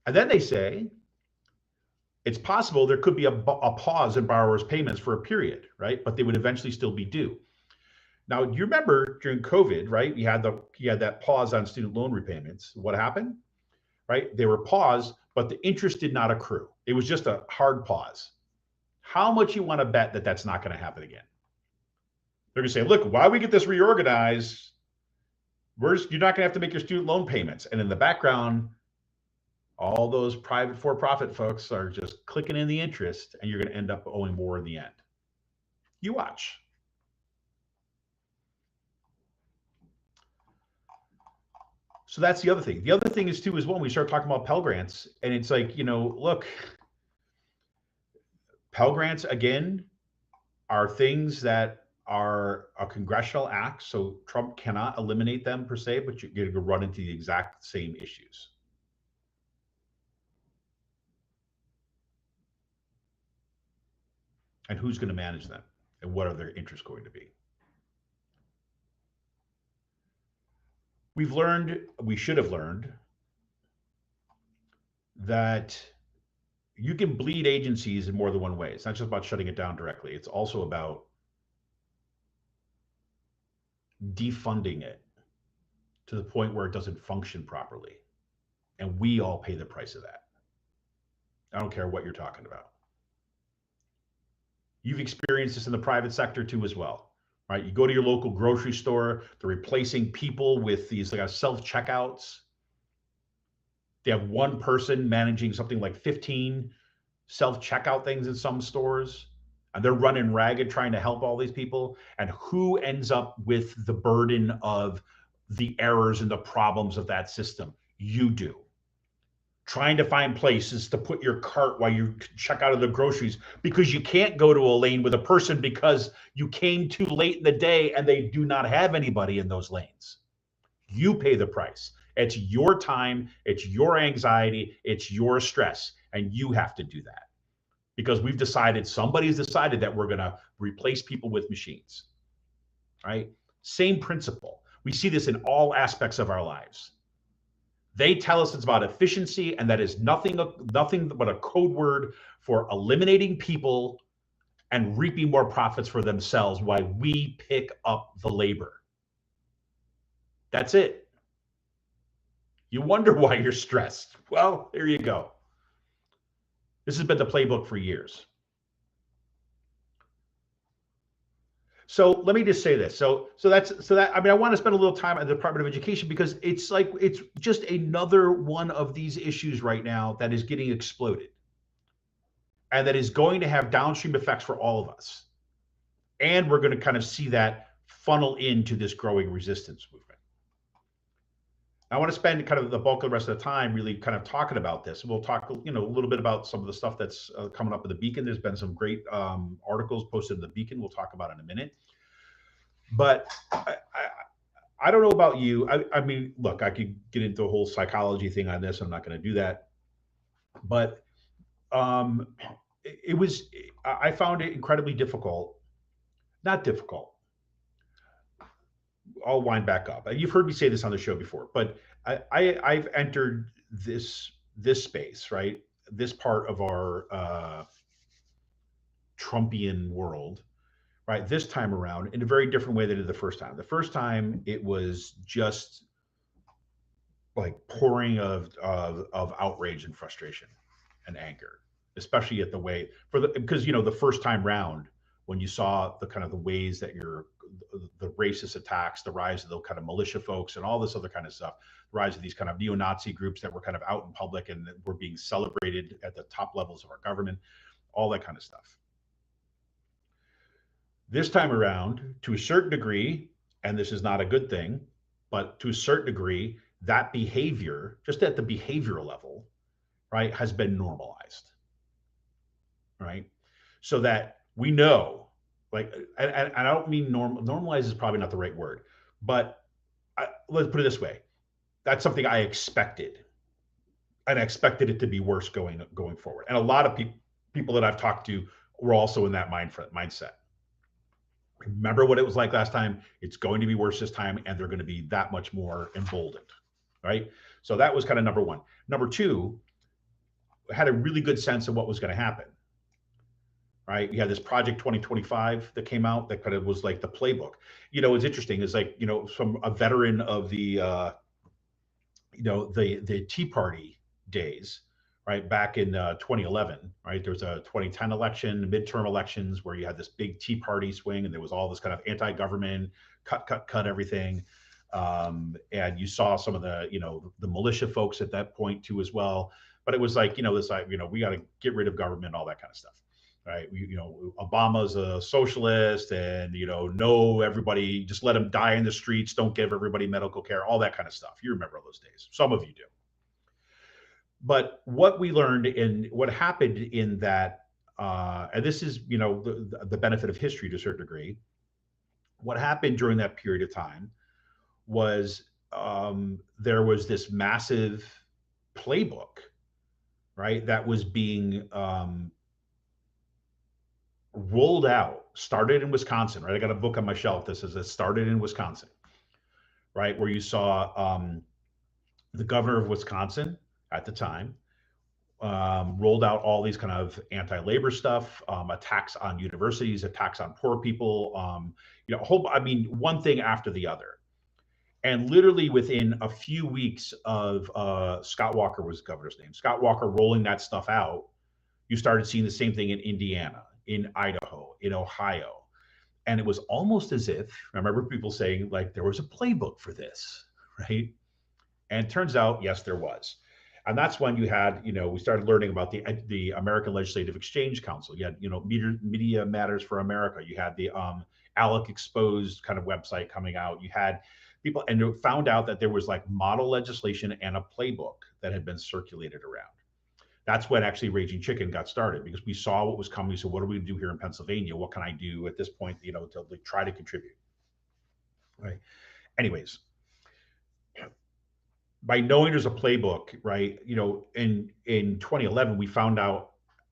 S1: And then they say it's possible there could be a pause in borrowers' payments for a period, right? But they would eventually still be due. Now, you remember during COVID, right? You had that pause on student loan repayments. What happened? Right? They were paused, but the interest did not accrue. It was just a hard pause. How much you want to bet that that's not going to happen again? They're going to say, look, while we get this reorganized, you're not going to have to make your student loan payments. And in the background, all those private for-profit folks are just clicking in the interest, and you're going to end up owing more in the end. You watch. So that's the other thing. The other thing is too, is when we start talking about Pell Grants, and it's like, look, Pell Grants, again, are things that are a congressional act, so Trump cannot eliminate them per se, but you're going to run into the exact same issues. And who's going to manage them? And what are their interests going to be? We should have learned that you can bleed agencies in more than one way. It's not just about shutting it down directly. It's also about defunding it to the point where it doesn't function properly. And we all pay the price of that. I don't care what you're talking about. You've experienced this in the private sector too as well. right? You go to your local grocery store, they're replacing people with these like self-checkouts. They have one person managing something like 15 self-checkout things in some stores, and they're running ragged trying to help all these people. And who ends up with the burden of the errors and the problems of that system? You do. Trying to find places to put your cart while you check out of the groceries because you can't go to a lane with a person because you came too late in the day and they do not have anybody in those lanes. You pay the price. It's your time, it's your anxiety, it's your stress, and you have to do that because we've decided, somebody's decided that we're going to replace people with machines, right? Same principle. We see this in all aspects of our lives. They tell us it's about efficiency, and that is nothing but a code word for eliminating people and reaping more profits for themselves while we pick up the labor. That's it. You wonder why you're stressed. Well, there you go. This has been the playbook for years. So let me just say this. So that I mean, I want to spend a little time at the Department of Education because it's like it's just another one of these issues right now that is getting exploded, and that is going to have downstream effects for all of us. And we're going to kind of see that funnel into this growing resistance movement. I want to spend kind of the bulk of the rest of the time really kind of talking about this. We'll talk, a little bit about some of the stuff that's coming up with the Beacon. There's been some great articles posted in the Beacon. We'll talk about in a minute. But I don't know about you. I mean, look, I could get into a whole psychology thing on this. I'm not going to do that. But I found it incredibly difficult. Not difficult. I'll wind back up. You've heard me say this on the show before, but I've entered this space, right? This part of our Trumpian world, right? This time around in a very different way than I did the first time. The first time it was just like pouring of outrage and frustration and anger, especially at the way because the first time round when you saw the kind of the ways that the racist attacks, the rise of the kind of militia folks and all this other kind of stuff, the rise of these kind of neo-Nazi groups that were kind of out in public and were being celebrated at the top levels of our government, all that kind of stuff. This time around, to a certain degree, and this is not a good thing, but to a certain degree, that behavior, just at the behavioral level, right, has been normalized, right? So that we know, like, and I don't mean normalize is probably not the right word, but let's put it this way. That's something I expected, and I expected it to be worse going forward. And a lot of people that I've talked to were also in that mindset. Remember what it was like last time. It's going to be worse this time, and they're going to be that much more emboldened, right? So that was kind of number one. Number two, I had a really good sense of what was going to happen, right? We had this Project 2025 that came out that kind of was like the playbook. What's interesting is like, from a veteran of the Tea Party days, right? Back in 2011, right? There was a 2010 election, midterm elections, where you had this big Tea Party swing, and there was all this kind of anti-government, cut everything. And you saw some of the militia folks at that point too as well. But it was like, this, we got to get rid of government, all that kind of stuff, right? Obama's a socialist, and no, everybody just let them die in the streets. Don't give everybody medical care, all that kind of stuff. You remember those days. Some of you do. But what we learned and what happened in that, and this is, the benefit of history to a certain degree, what happened during that period of time was there was this massive playbook, right, that was being rolled out, started in Wisconsin, right? I got a book on my shelf that says it started in Wisconsin, right? Where you saw the governor of Wisconsin at the time rolled out all these kind of anti-labor stuff, attacks on universities, attacks on poor people, one thing after the other. And literally within a few weeks of Scott Walker was the governor's name, Scott Walker rolling that stuff out, you started seeing the same thing in Indiana, in Idaho, in Ohio. And it was almost as if, I remember people saying, like, there was a playbook for this, right? And it turns out, yes, there was. And that's when you had, we started learning about the American Legislative Exchange Council. You had, Media Matters for America. You had the ALEC Exposed kind of website coming out. You had people, and you found out that there was like model legislation and a playbook that had been circulated around. That's when actually Raging Chicken got started, because we saw what was coming. So what are we going to do here in Pennsylvania? What can I do at this point, to like, try to contribute? Right. Anyways, by knowing there's a playbook, right? In 2011, we found out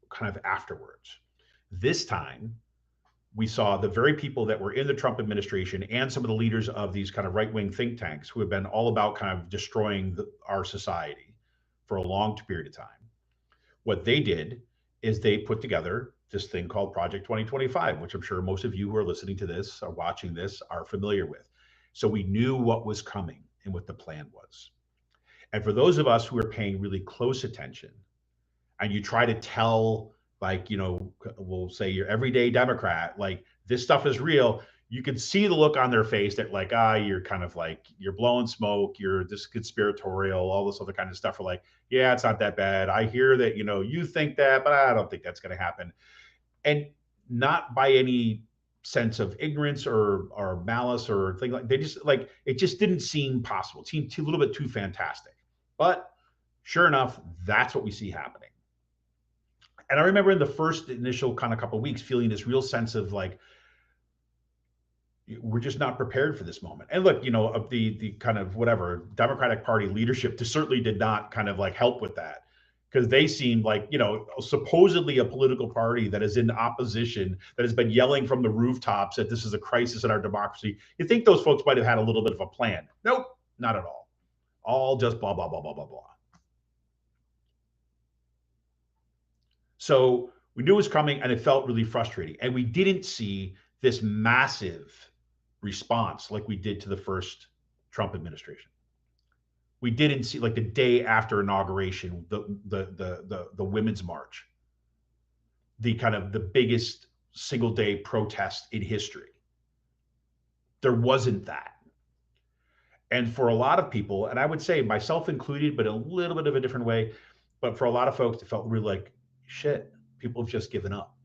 S1: kind of afterwards. This time, we saw the very people that were in the Trump administration and some of the leaders of these kind of right-wing think tanks who have been all about kind of destroying our society for a long period of time. What they did is they put together this thing called Project 2025, which I'm sure most of you who are listening to this or watching this are familiar with. So we knew what was coming and what the plan was. And for those of us who are paying really close attention, and you try to tell, like, we'll say your everyday Democrat, like, this stuff is real, you can see the look on their face that, like, you're kind of like, you're blowing smoke, you're this conspiratorial, all this other kind of stuff. Are like, yeah, it's not that bad. I hear that, you think that, but I don't think that's going to happen. And not by any sense of ignorance or malice or thing, like, they just, like, it just didn't seem possible. It seemed a little bit too fantastic. But sure enough, that's what we see happening. And I remember in the first initial kind of couple of weeks feeling this real sense of like, we're just not prepared for this moment. And look, of the kind of whatever Democratic Party leadership certainly did not kind of like help with that, because they seemed like, supposedly a political party that is in opposition, that has been yelling from the rooftops that this is a crisis in our democracy. You think those folks might have had a little bit of a plan. Nope, not at all. All just blah, blah, blah, blah, blah, blah. So we knew it was coming, and it felt really frustrating. And we didn't see this massive response like we did to the first Trump administration. We didn't see, like, the day after inauguration, the Women's March, the kind of the biggest single day protest in history. There wasn't that. And for a lot of people, and I would say myself included, but a little bit of a different way, but for a lot of folks, it felt really like, shit, people have just given up.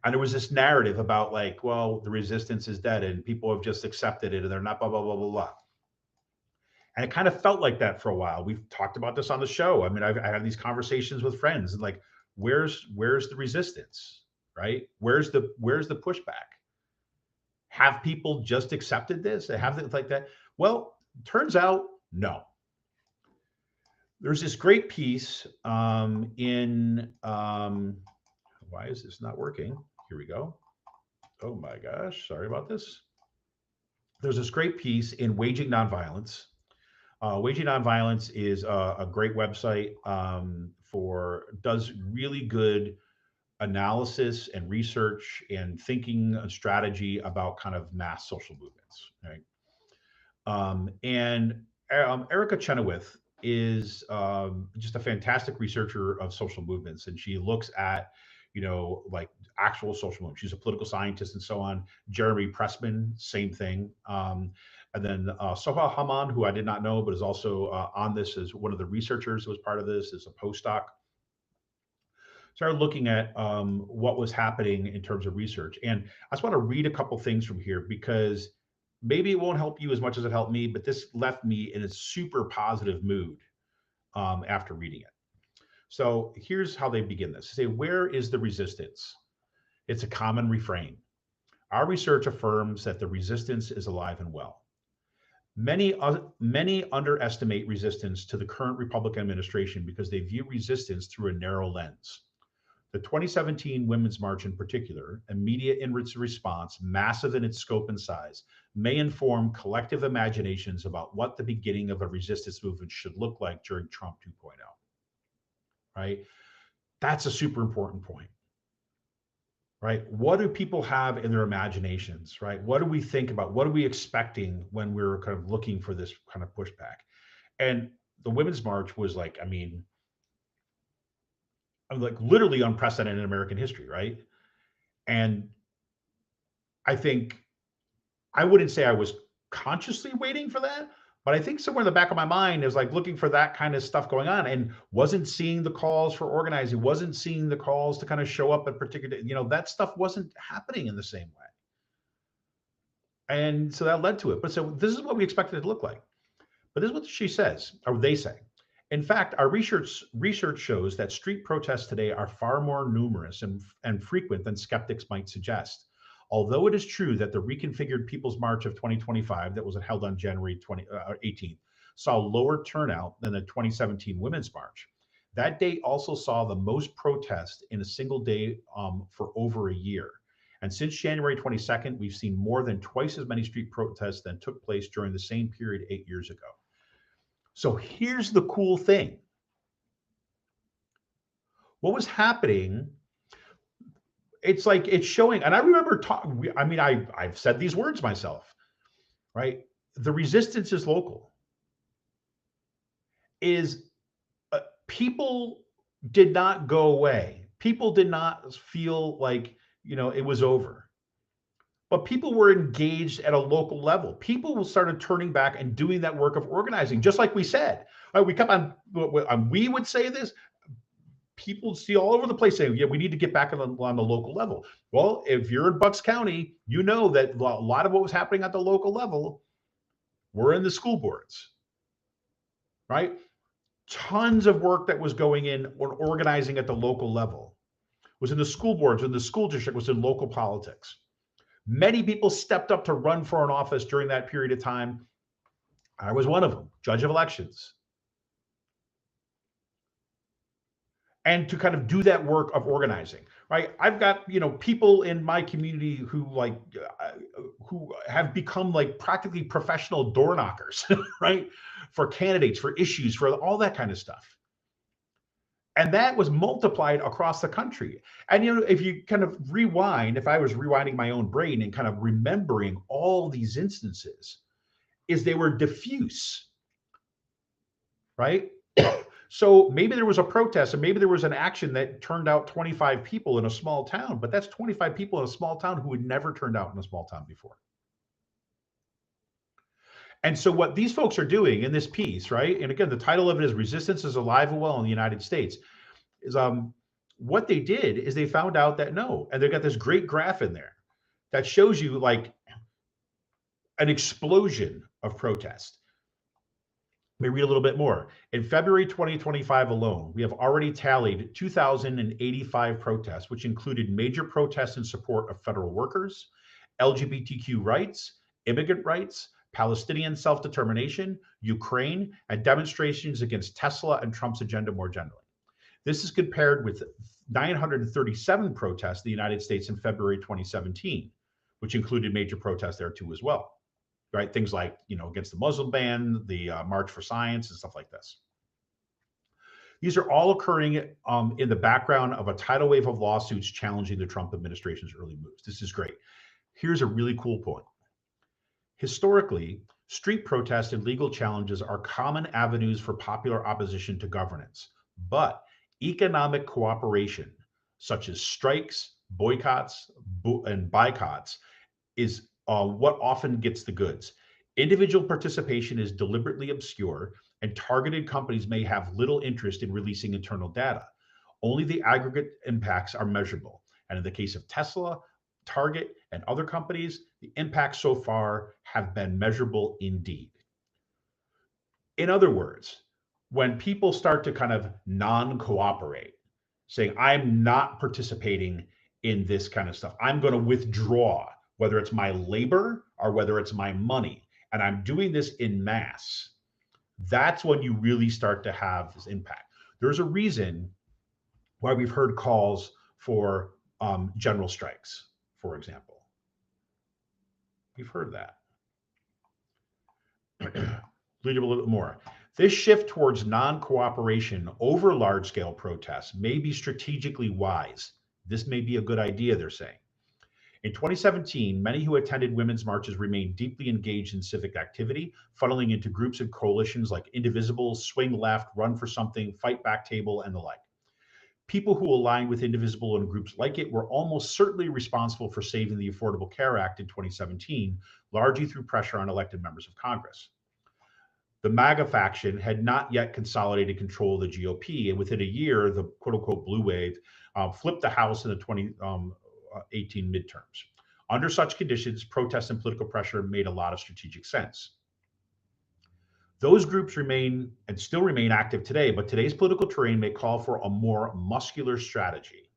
S1: And there was this narrative about, like, well, the resistance is dead and people have just accepted it and they're not blah, blah, blah, blah, blah. And it kind of felt like that for a while. We've talked about this on the show. I mean, I had these conversations with friends, and like, where's the resistance, right? Where's the pushback? Have people just accepted this? Have it like that? Well, turns out, no. There's this great piece in, why is this not working? Here we go. Oh my gosh, sorry about this. There's this great piece in Waging Nonviolence. Waging Nonviolence is a great website does really good analysis and research and thinking and strategy about kind of mass social movements, right? And Erica Chenoweth is just a fantastic researcher of social movements, and she looks at, like, actual social movements. She's a political scientist and so on. Jeremy Pressman, same thing. And then Soha Haman, who I did not know, but is also on this as one of the researchers who was part of this, is a postdoc. Started looking at what was happening in terms of research. And I just want to read a couple things from here, because maybe it won't help you as much as it helped me, but this left me in a super positive mood after reading it. So here's how they begin this. They say, where is the resistance? It's a common refrain. Our research affirms that the resistance is alive and well. Many underestimate resistance to the current Republican administration because they view resistance through a narrow lens. The 2017 Women's March in particular, immediate in its response, massive in its scope and size, may inform collective imaginations about what the beginning of a resistance movement should look like during Trump 2.0. Right? That's a super important point. Right? What do people have in their imaginations, right? What do we think about? What are we expecting when we're kind of looking for this kind of pushback? And the Women's March was like, I mean, like literally unprecedented in American history, right? And I think I wouldn't say I was consciously waiting for that, but I think somewhere in the back of my mind is like looking for that kind of stuff going on, and wasn't seeing the calls for organizing, wasn't seeing the calls to kind of show up at particular, that stuff wasn't happening in the same way. And so that led to it. But so this is what we expected it to look like. But this is what she says, or they say. In fact, our research shows that street protests today are far more numerous and frequent than skeptics might suggest. Although it is true that the reconfigured People's March of 2025 that was held on January 18th saw lower turnout than the 2017 Women's March, that date also saw the most protests in a single day for over a year. And since January 22nd, we've seen more than twice as many street protests than took place during the same period 8 years ago. So here's the cool thing. What was happening, it's like it's showing, and I remember talking, I mean, I've said these words myself, right? The resistance is local. People did not go away. People did not feel like, it was over. But people were engaged at a local level. People started turning back and doing that work of organizing, just like we said. Right? We kept on, we would say this. People see all over the place saying, yeah, we need to get back on the local level. Well, if you're in Bucks County, you know that a lot of what was happening at the local level were in the school boards, right? Tons of work that was going in or organizing at the local level was in the school boards, in the school district, was in local politics. Many people stepped up to run for an office during that period of time. I was one of them, judge of elections. And to kind of do that work of organizing, right? I've got, people in my community who who have become like practically professional door knockers, right? For candidates, for issues, for all that kind of stuff. And that was multiplied across the country. And, if you kind of rewind, if I was rewinding my own brain and kind of remembering all these instances, is they were diffuse, right? So maybe there was a protest and maybe there was an action that turned out 25 people in a small town, but that's 25 people in a small town who had never turned out in a small town before. And so what these folks are doing in this piece, right? And again, the title of it is Resistance is Alive and Well in the United States, is what they did is they found out that no, and they've got this great graph in there that shows you like an explosion of protest. Let me read a little bit more. In February 2025 alone, we have already tallied 2,085 protests, which included major protests in support of federal workers, LGBTQ rights, immigrant rights, Palestinian self-determination, Ukraine, and demonstrations against Tesla and Trump's agenda more generally. This is compared with 937 protests in the United States in February 2017, which included major protests there too as well, right? Things like, against the Muslim ban, the March for Science and stuff like this. These are all occurring in the background of a tidal wave of lawsuits challenging the Trump administration's early moves. This is great. Here's a really cool point. Historically, street protests and legal challenges are common avenues for popular opposition to governance, but economic cooperation, such as strikes, boycotts, and boycotts, is what often gets the goods. Individual participation is deliberately obscure, and targeted companies may have little interest in releasing internal data. Only the aggregate impacts are measurable. And in the case of Tesla, Target, and other companies, the impacts so far have been measurable indeed. In other words, when people start to kind of non-cooperate, saying, I'm not participating in this kind of stuff, I'm going to withdraw, whether it's my labor or whether it's my money, and I'm doing this in mass, that's when you really start to have this impact. There's a reason why we've heard calls for general strikes, for example. We've heard that. Read a little bit more. This shift towards non-cooperation over large-scale protests may be strategically wise. This may be a good idea, they're saying. In 2017, many who attended women's marches remained deeply engaged in civic activity, funneling into groups and coalitions like Indivisible, Swing Left, Run for Something, Fight Back Table, and the like. People who aligned with Indivisible and groups like it were almost certainly responsible for saving the Affordable Care Act in 2017, largely through pressure on elected members of Congress. The MAGA faction had not yet consolidated control of the GOP, and within a year, the quote-unquote blue wave flipped the House in the 2018 midterms. Under such conditions, protests and political pressure made a lot of strategic sense. Those groups remain and still remain active today, but today's political terrain may call for a more muscular strategy,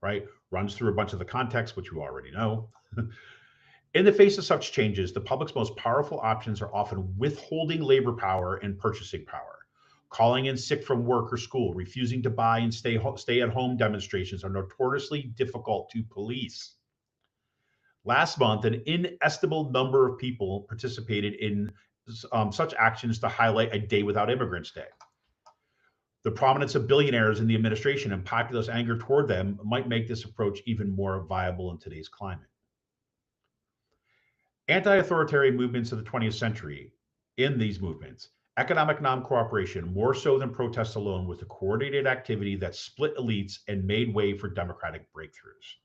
S1: right? Runs through a bunch of the context, which you already know. In the face of such changes, the public's most powerful options are often withholding labor power and purchasing power. Calling in sick from work or school, refusing to buy and stay at home demonstrations are notoriously difficult to police. Last month, an inestimable number of people participated in such actions to highlight a Day Without Immigrants Day. The prominence of billionaires in the administration and populist anger toward them might make this approach even more viable in today's climate. Anti-authoritarian movements of the 20th century, in these movements, economic non-cooperation, more so than protests alone, was a coordinated activity that split elites and made way for democratic breakthroughs.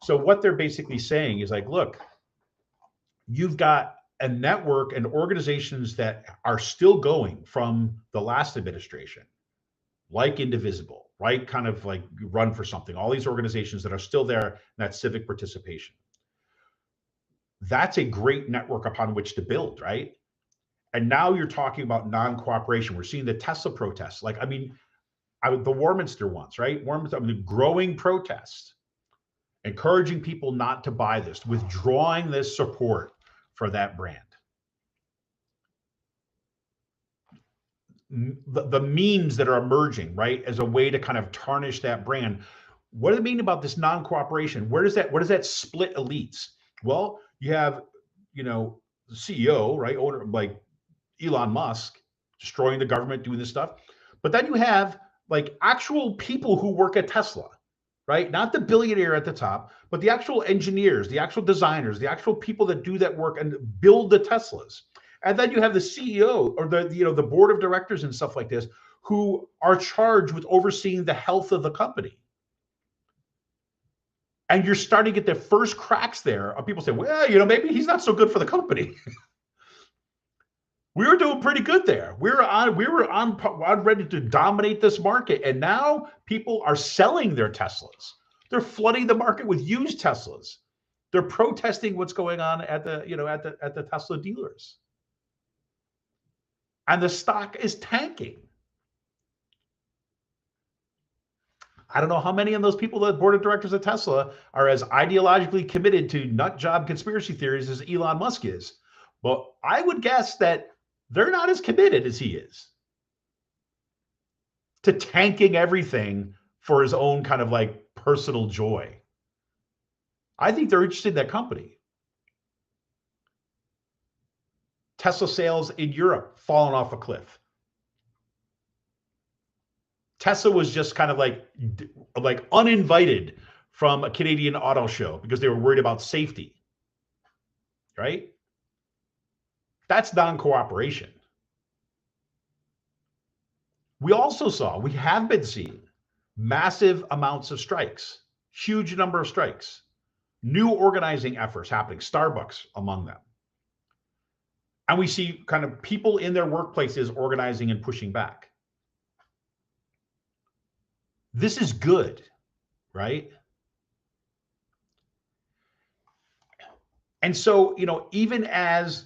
S1: So what they're basically saying is like, look, you've got a network and organizations that are still going from the last administration, like Indivisible, right? Kind of like Run for Something, all these organizations that are still there in that civic participation. That's a great network upon which to build, right? And now you're talking about non-cooperation. We're seeing the Tesla protests. Like, I mean, the Warminster ones, right? Warminster, I mean, the growing protests, encouraging people not to buy this, withdrawing this support for that brand. The memes that are emerging, right, as a way to kind of tarnish that brand. What do they mean about this non-cooperation? Where does that split elites? Well, you have, the CEO, right, owner, like Elon Musk, destroying the government, doing this stuff. But then you have like actual people who work at Tesla, right? Not the billionaire at the top, but the actual engineers, the actual designers, the actual people that do that work and build the Teslas. And then you have the CEO or the board of directors and stuff like this who are charged with overseeing the health of the company. And you're starting to get the first cracks there of people saying, well, maybe he's not so good for the company. We were doing pretty good there. We were on ready to dominate this market. And now people are selling their Teslas. They're flooding the market with used Teslas. They're protesting what's going on at the Tesla dealers. And the stock is tanking. I don't know how many of those people, the board of directors of Tesla, are as ideologically committed to nut job conspiracy theories as Elon Musk is. But I would guess that they're not as committed as he is to tanking everything for his own kind of like personal joy. I think they're interested in that company. Tesla sales in Europe fallen off a cliff. Tesla was just kind of like uninvited from a Canadian auto show because they were worried about safety, right? That's non-cooperation. We have been seeing massive amounts of strikes, huge number of strikes, new organizing efforts happening, Starbucks among them. And we see kind of people in their workplaces organizing and pushing back. This is good, right? And so, even as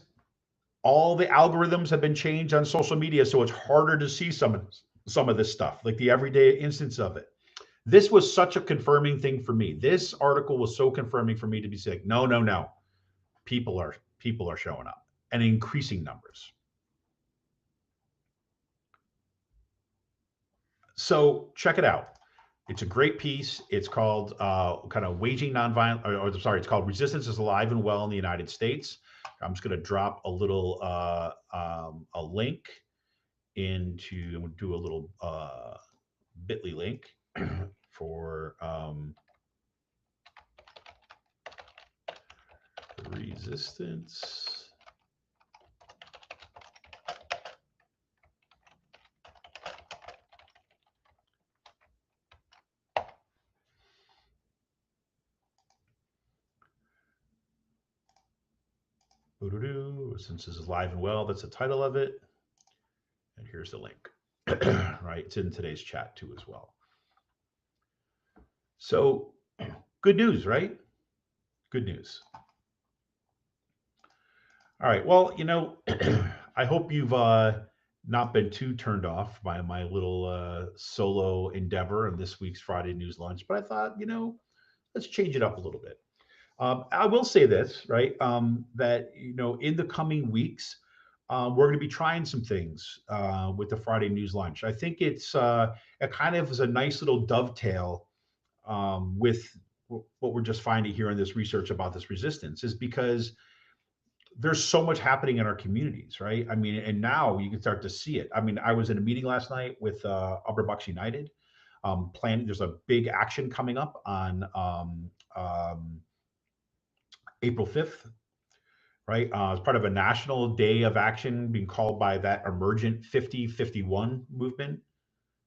S1: all the algorithms have been changed on social media, so it's harder to see some of this stuff, like the everyday instance of it. This was such a confirming thing for me. This article was so confirming for me to be saying, no. People are showing up and increasing numbers. So check it out. It's a great piece. It's called kind of waging nonviolent, it's called Resistance is Alive and Well in the United States. I'm just going to drop a little a link into, I'm going to do a little bit.ly link for resistance. Since this is live and well, that's the title of it. And here's the link. Right, it's in today's chat too as well. So good news, right? Good news. All right. Well, I hope you've not been too turned off by my little solo endeavor in this week's Friday News Lunch, but I thought, let's change it up a little bit. I will say this, right? That in the coming weeks, we're going to be trying some things with the Friday News Lunch. I think it kind of is a nice little dovetail with what we're just finding here in this research about this resistance, is because there's so much happening in our communities, right? I mean, and now you can start to see it. I mean, I was in a meeting last night with Upper Bucks United. Planning, there's a big action coming up on April 5th, right? As part of a national day of action being called by that emergent 50-51 movement,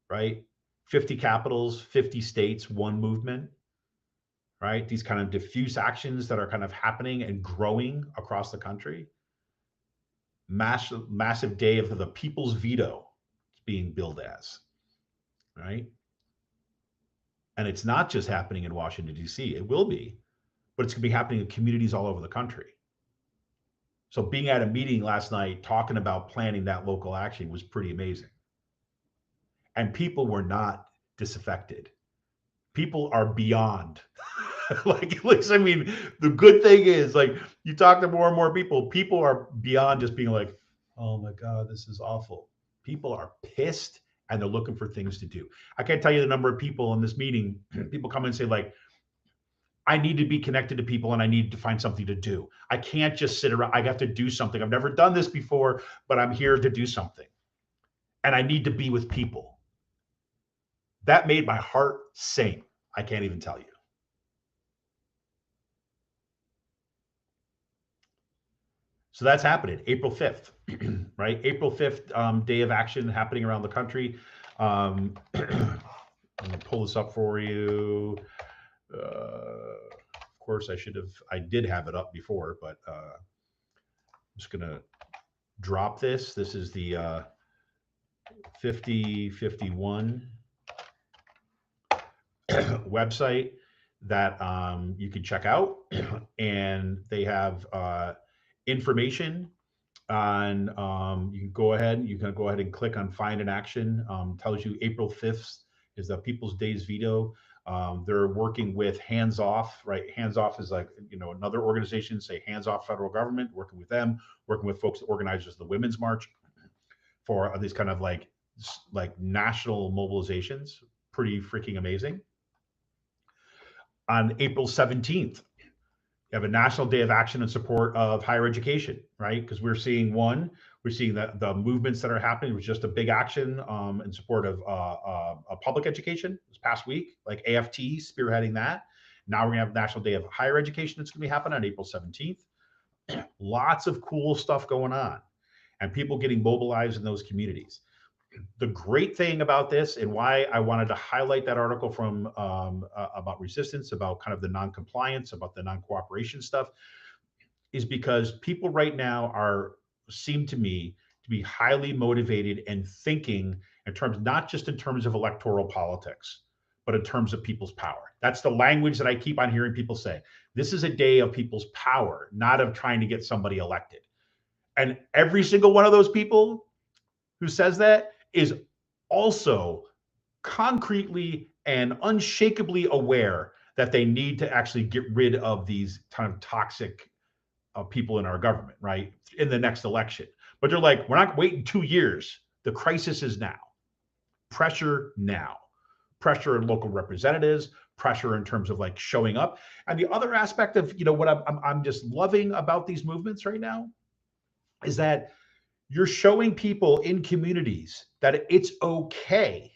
S1: right? 50 capitals, 50 states, one movement, right? These kind of diffuse actions that are kind of happening and growing across the country. Massive day of the people's veto is being billed as, right? And it's not just happening in Washington, D.C. It will be, but it's going to be happening in communities all over the country. So being at a meeting last night talking about planning that local action was pretty amazing. And people were not disaffected. People are beyond. I mean, the good thing is, like, you talk to more and more people are beyond just being like, oh my God, this is awful. People are pissed and they're looking for things to do. I can't tell you the number of people in this meeting, people come and say, like, I need to be connected to people and I need to find something to do. I can't just sit around. I have to do something. I've never done this before, but I'm here to do something. And I need to be with people. That made my heart sing. I can't even tell you. So that's happening April 5th, right? April 5th, day of action happening around the country. I'm going to pull this up for you. Of course, I did have it up before, but I'm just going to drop this. This is the 50-51 website that you can check out. And they have information on, you can go ahead and click on find an action. Tells you April 5th is the People's Days veto. They're working with Hands Off, right? Hands Off is like, another organization, say Hands Off Federal Government, working with them, working with folks that organizes the Women's March for these kind of like national mobilizations. Pretty freaking amazing. On April 17th, you have a national day of action in support of higher education, right? Because we're seeing that the movements that are happening was just a big action in support of public education this past week, like AFT spearheading that. Now we're gonna have National Day of Higher Education that's gonna be happening on April 17th. Lots of cool stuff going on and people getting mobilized in those communities. The great thing about this, and why I wanted to highlight that article from about resistance, about kind of the non-compliance, about the non-cooperation stuff, is because people right now seem to me to be highly motivated and thinking in terms, not just in terms of electoral politics, but in terms of people's power. That's the language that I keep on hearing people say. This is a day of people's power, not of trying to get somebody elected. And every single one of those people who says that is also concretely and unshakably aware that they need to actually get rid of these kind of toxic people in our government, right, in the next election. But they're like, we're not waiting 2 years. The crisis is now. Pressure now. Pressure in local representatives, pressure in terms of like showing up. And the other aspect of, what I'm just loving about these movements right now is that you're showing people in communities that it's okay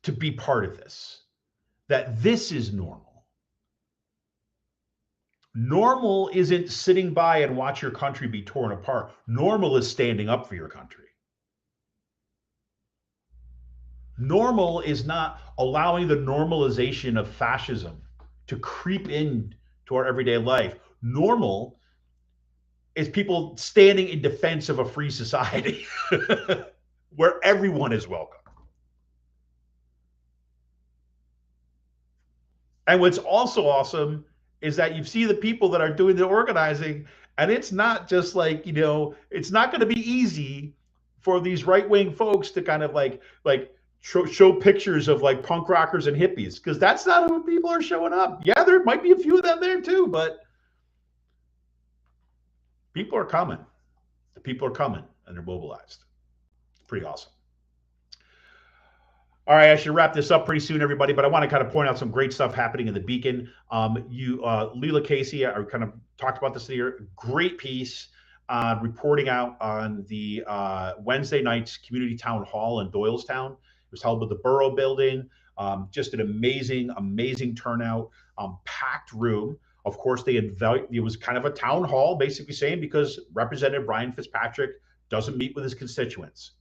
S1: to be part of this, that this is normal. Normal isn't sitting by and watch your country be torn apart. Normal is standing up for your country. Normal is not allowing the normalization of fascism to creep into our everyday life. Normal is people standing in defense of a free society where everyone is welcome. And what's also awesome is that you see the people that are doing the organizing, and it's not just like, it's not going to be easy for these right-wing folks to kind of like show pictures of like punk rockers and hippies, because that's not who people are showing up. Yeah, there might be a few of them there too, but people are coming. The people are coming and they're mobilized. It's pretty awesome. All right, I should wrap this up pretty soon, everybody, but I want to kind of point out some great stuff happening in the Beacon. Leila Casey, I kind of talked about this here. Great piece reporting out on the Wednesday night's community town hall in Doylestown. It was held at the Borough Building. Just an amazing turnout, packed room. Of course, it was kind of a town hall, basically saying because Representative Brian Fitzpatrick doesn't meet with his constituents.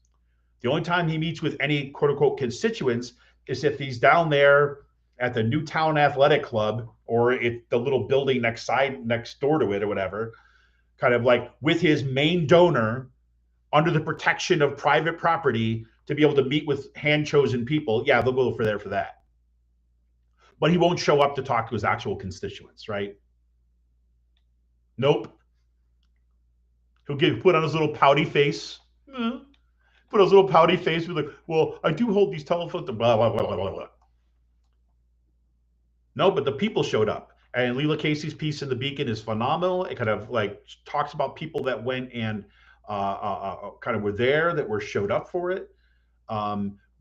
S1: The only time he meets with any quote unquote constituents is if he's down there at the Newtown Athletic Club or at the little building next door to it or whatever, kind of like with his main donor under the protection of private property to be able to meet with hand-chosen people. Yeah, they'll go for that. But he won't show up to talk to his actual constituents, right? Nope. He'll put on his little pouty face. Put his little pouty face with like, well, I do hold these telephones, blah, blah, blah, blah, blah. No, but the people showed up. And Leila Casey's piece in the Beacon is phenomenal. It kind of like talks about people that went and kind of were there, that showed up for it.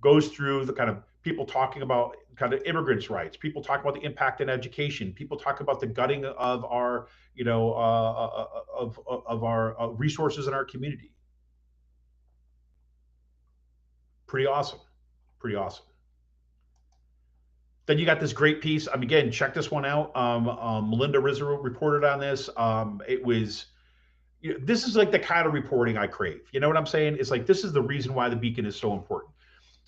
S1: Goes through the kind of people talking about kind of immigrants' rights. People talk about the impact in education. People talk about the gutting of our, of our resources in our community. Pretty awesome. Then you got this great piece. Again, check this one out. Melinda Rizzo reported on this. It was, this is like the kind of reporting I crave. You know what I'm saying? It's like, this is the reason why the Beacon is so important.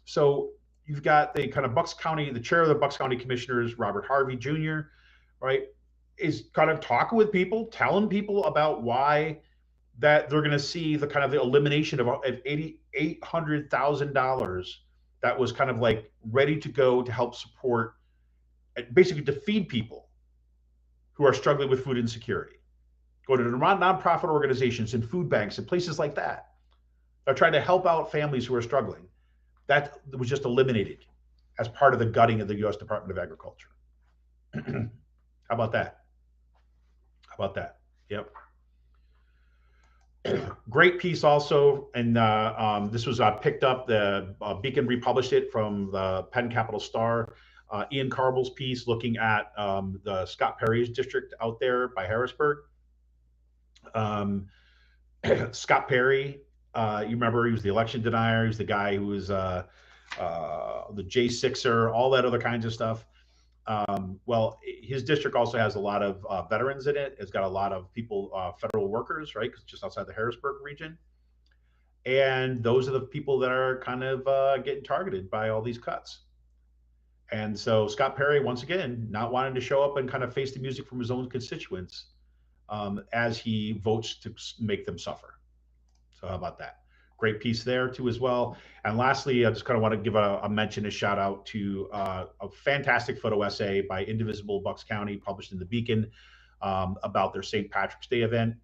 S1: So you've got the kind of the chair of the Bucks County Commissioners, Robert Harvey Jr., right, is kind of talking with people, telling people about why that they're going to see the kind of the elimination of $800,000 that was kind of like ready to go to help support, basically to feed people who are struggling with food insecurity. Go to the nonprofit organizations and food banks and places like that. They're trying to help out families who are struggling. That was just eliminated as part of the gutting of the U.S. Department of Agriculture. How about that? Yep. Great piece also, and this was picked up. The Beacon republished it from the Penn Capital Star. Ian Carble's piece looking at the Scott Perry's district out there by Harrisburg. Scott Perry, you remember, he was the election denier. He's the guy who was the J6er, all that other kinds of stuff. Well, his district also has a lot of veterans in it. It's got a lot of people, federal workers, right? Because just outside the Harrisburg region. And those are the people that are kind of getting targeted by all these cuts. And so Scott Perry, once again, not wanting to show up and kind of face the music from his own constituents as he votes to make them suffer. So how about that? Great piece there too as well. And lastly, I just kind of want to give a mention, a shout out to a fantastic photo essay by Indivisible Bucks County, published in the Beacon, about their St. Patrick's Day event,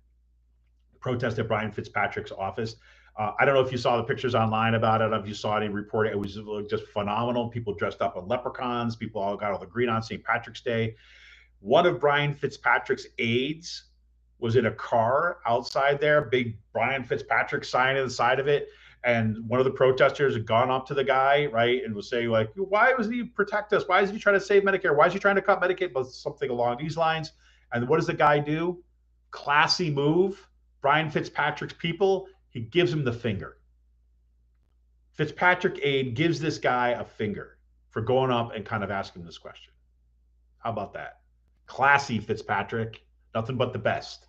S1: protest at Brian Fitzpatrick's office. I don't know if you saw the pictures online about it, if you saw any reporting. It was just phenomenal. People dressed up in leprechauns. People all got all the green on St. Patrick's Day. One of Brian Fitzpatrick's aides was in a car outside there, big Brian Fitzpatrick sign on the side of it. And one of the protesters had gone up to the guy, right, and was saying, like, why was he protect us? Why is he trying to save Medicare? Why is he trying to cut Medicaid? But something along these lines. And what does the guy do? Classy move. Brian Fitzpatrick's people, he gives him the finger. Fitzpatrick aide gives this guy a finger for going up and kind of asking this question. How about that? Classy Fitzpatrick. Nothing but the best.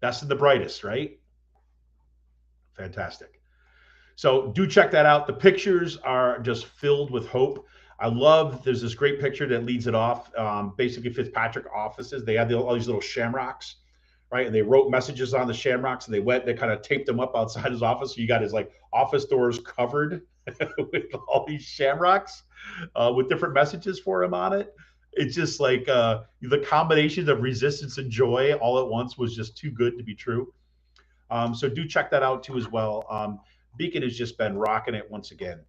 S1: Best and the brightest, right? Fantastic. So do check that out. The pictures are just filled with hope. I love, there's this great picture that leads it off. Basically, Fitzpatrick offices, they had all these little shamrocks, right? And they wrote messages on the shamrocks, and they kind of taped them up outside his office. So you got his like office doors covered with all these shamrocks with different messages for him on it. It's just like the combination of resistance and joy all at once was just too good to be true. So do check that out too as well. Beacon has just been rocking it once again.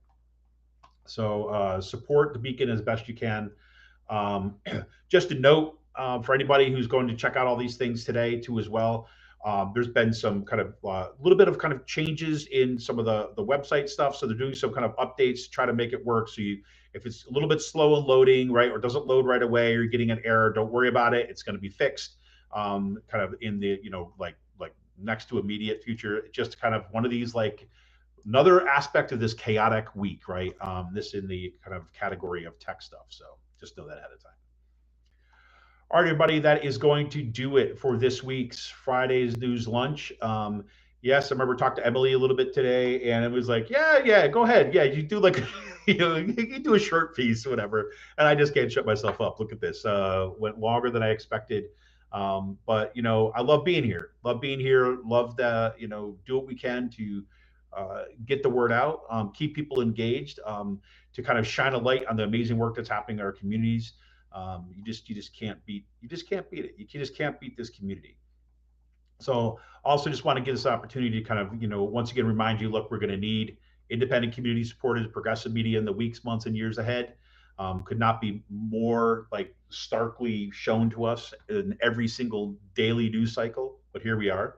S1: So support the Beacon as best you can. Just a note for anybody who's going to check out all these things today too as well. There's been some kind of little bit of kind of changes in some of the website stuff. So they're doing some kind of updates to try to make it work. So if it's a little bit slow in loading, right, or doesn't load right away, or you're getting an error, don't worry about it. It's going to be fixed kind of in the, like next to immediate future. Just kind of one of these, like, another aspect of this chaotic week, right? This in the kind of category of tech stuff. So just know that ahead of time. All right, everybody, that is going to do it for this week's Friday's News Lunch. Yes, I remember talking to Emily a little bit today, and it was like, yeah, go ahead. Yeah, you do like, you do a short piece, whatever. And I just can't shut myself up. Look at this. Went longer than I expected. But, I love being here. Love that, do what we can to get the word out, keep people engaged, to kind of shine a light on the amazing work that's happening in our communities. You just can't beat it. You just can't beat this community. So also just want to give this opportunity to kind of, once again, remind you, look, we're going to need independent, community supported progressive media in the weeks, months, and years ahead. Could not be more like starkly shown to us in every single daily news cycle, but here we are.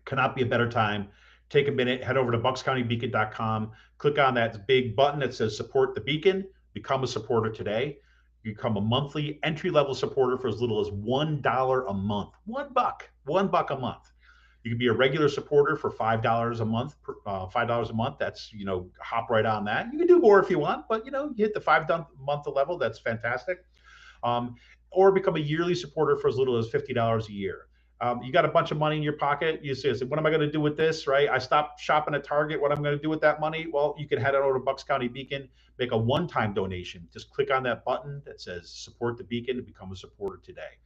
S1: Cannot be a better time. Take a minute, head over to buckscountybeacon.com, click on that big button that says support the Beacon, become a supporter today. You become a monthly entry-level supporter for as little as $1 a month. $1 a month. You can be a regular supporter for $5 a month. $5 a month. That's, hop right on that. You can do more if you want, but you hit the $5 level. That's fantastic. Or become a yearly supporter for as little as $50 a year. You got a bunch of money in your pocket. You say, what am I going to do with this, right? I stopped shopping at Target. What am I going to do with that money? Well, you can head on over to Bucks County Beacon, make a one-time donation. Just click on that button that says support the Beacon and become a supporter today.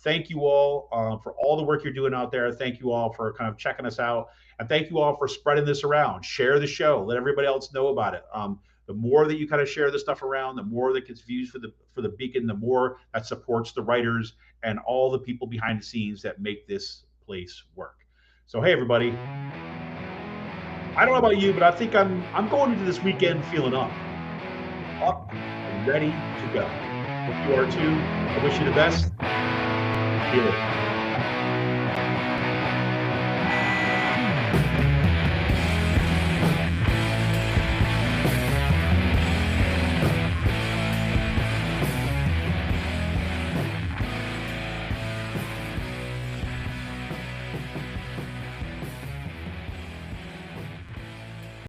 S1: Thank you all for all the work you're doing out there. Thank you all for kind of checking us out. And thank you all for spreading this around. Share the show. Let everybody else know about it. The more that you kind of share this stuff around, the more that gets views for the Beacon, the more that supports the writers and all the people behind the scenes that make this place work. So, hey, everybody. I don't know about you, but I think I'm going into this weekend feeling up and ready to go. Hope you are too. I wish you the best. See you later.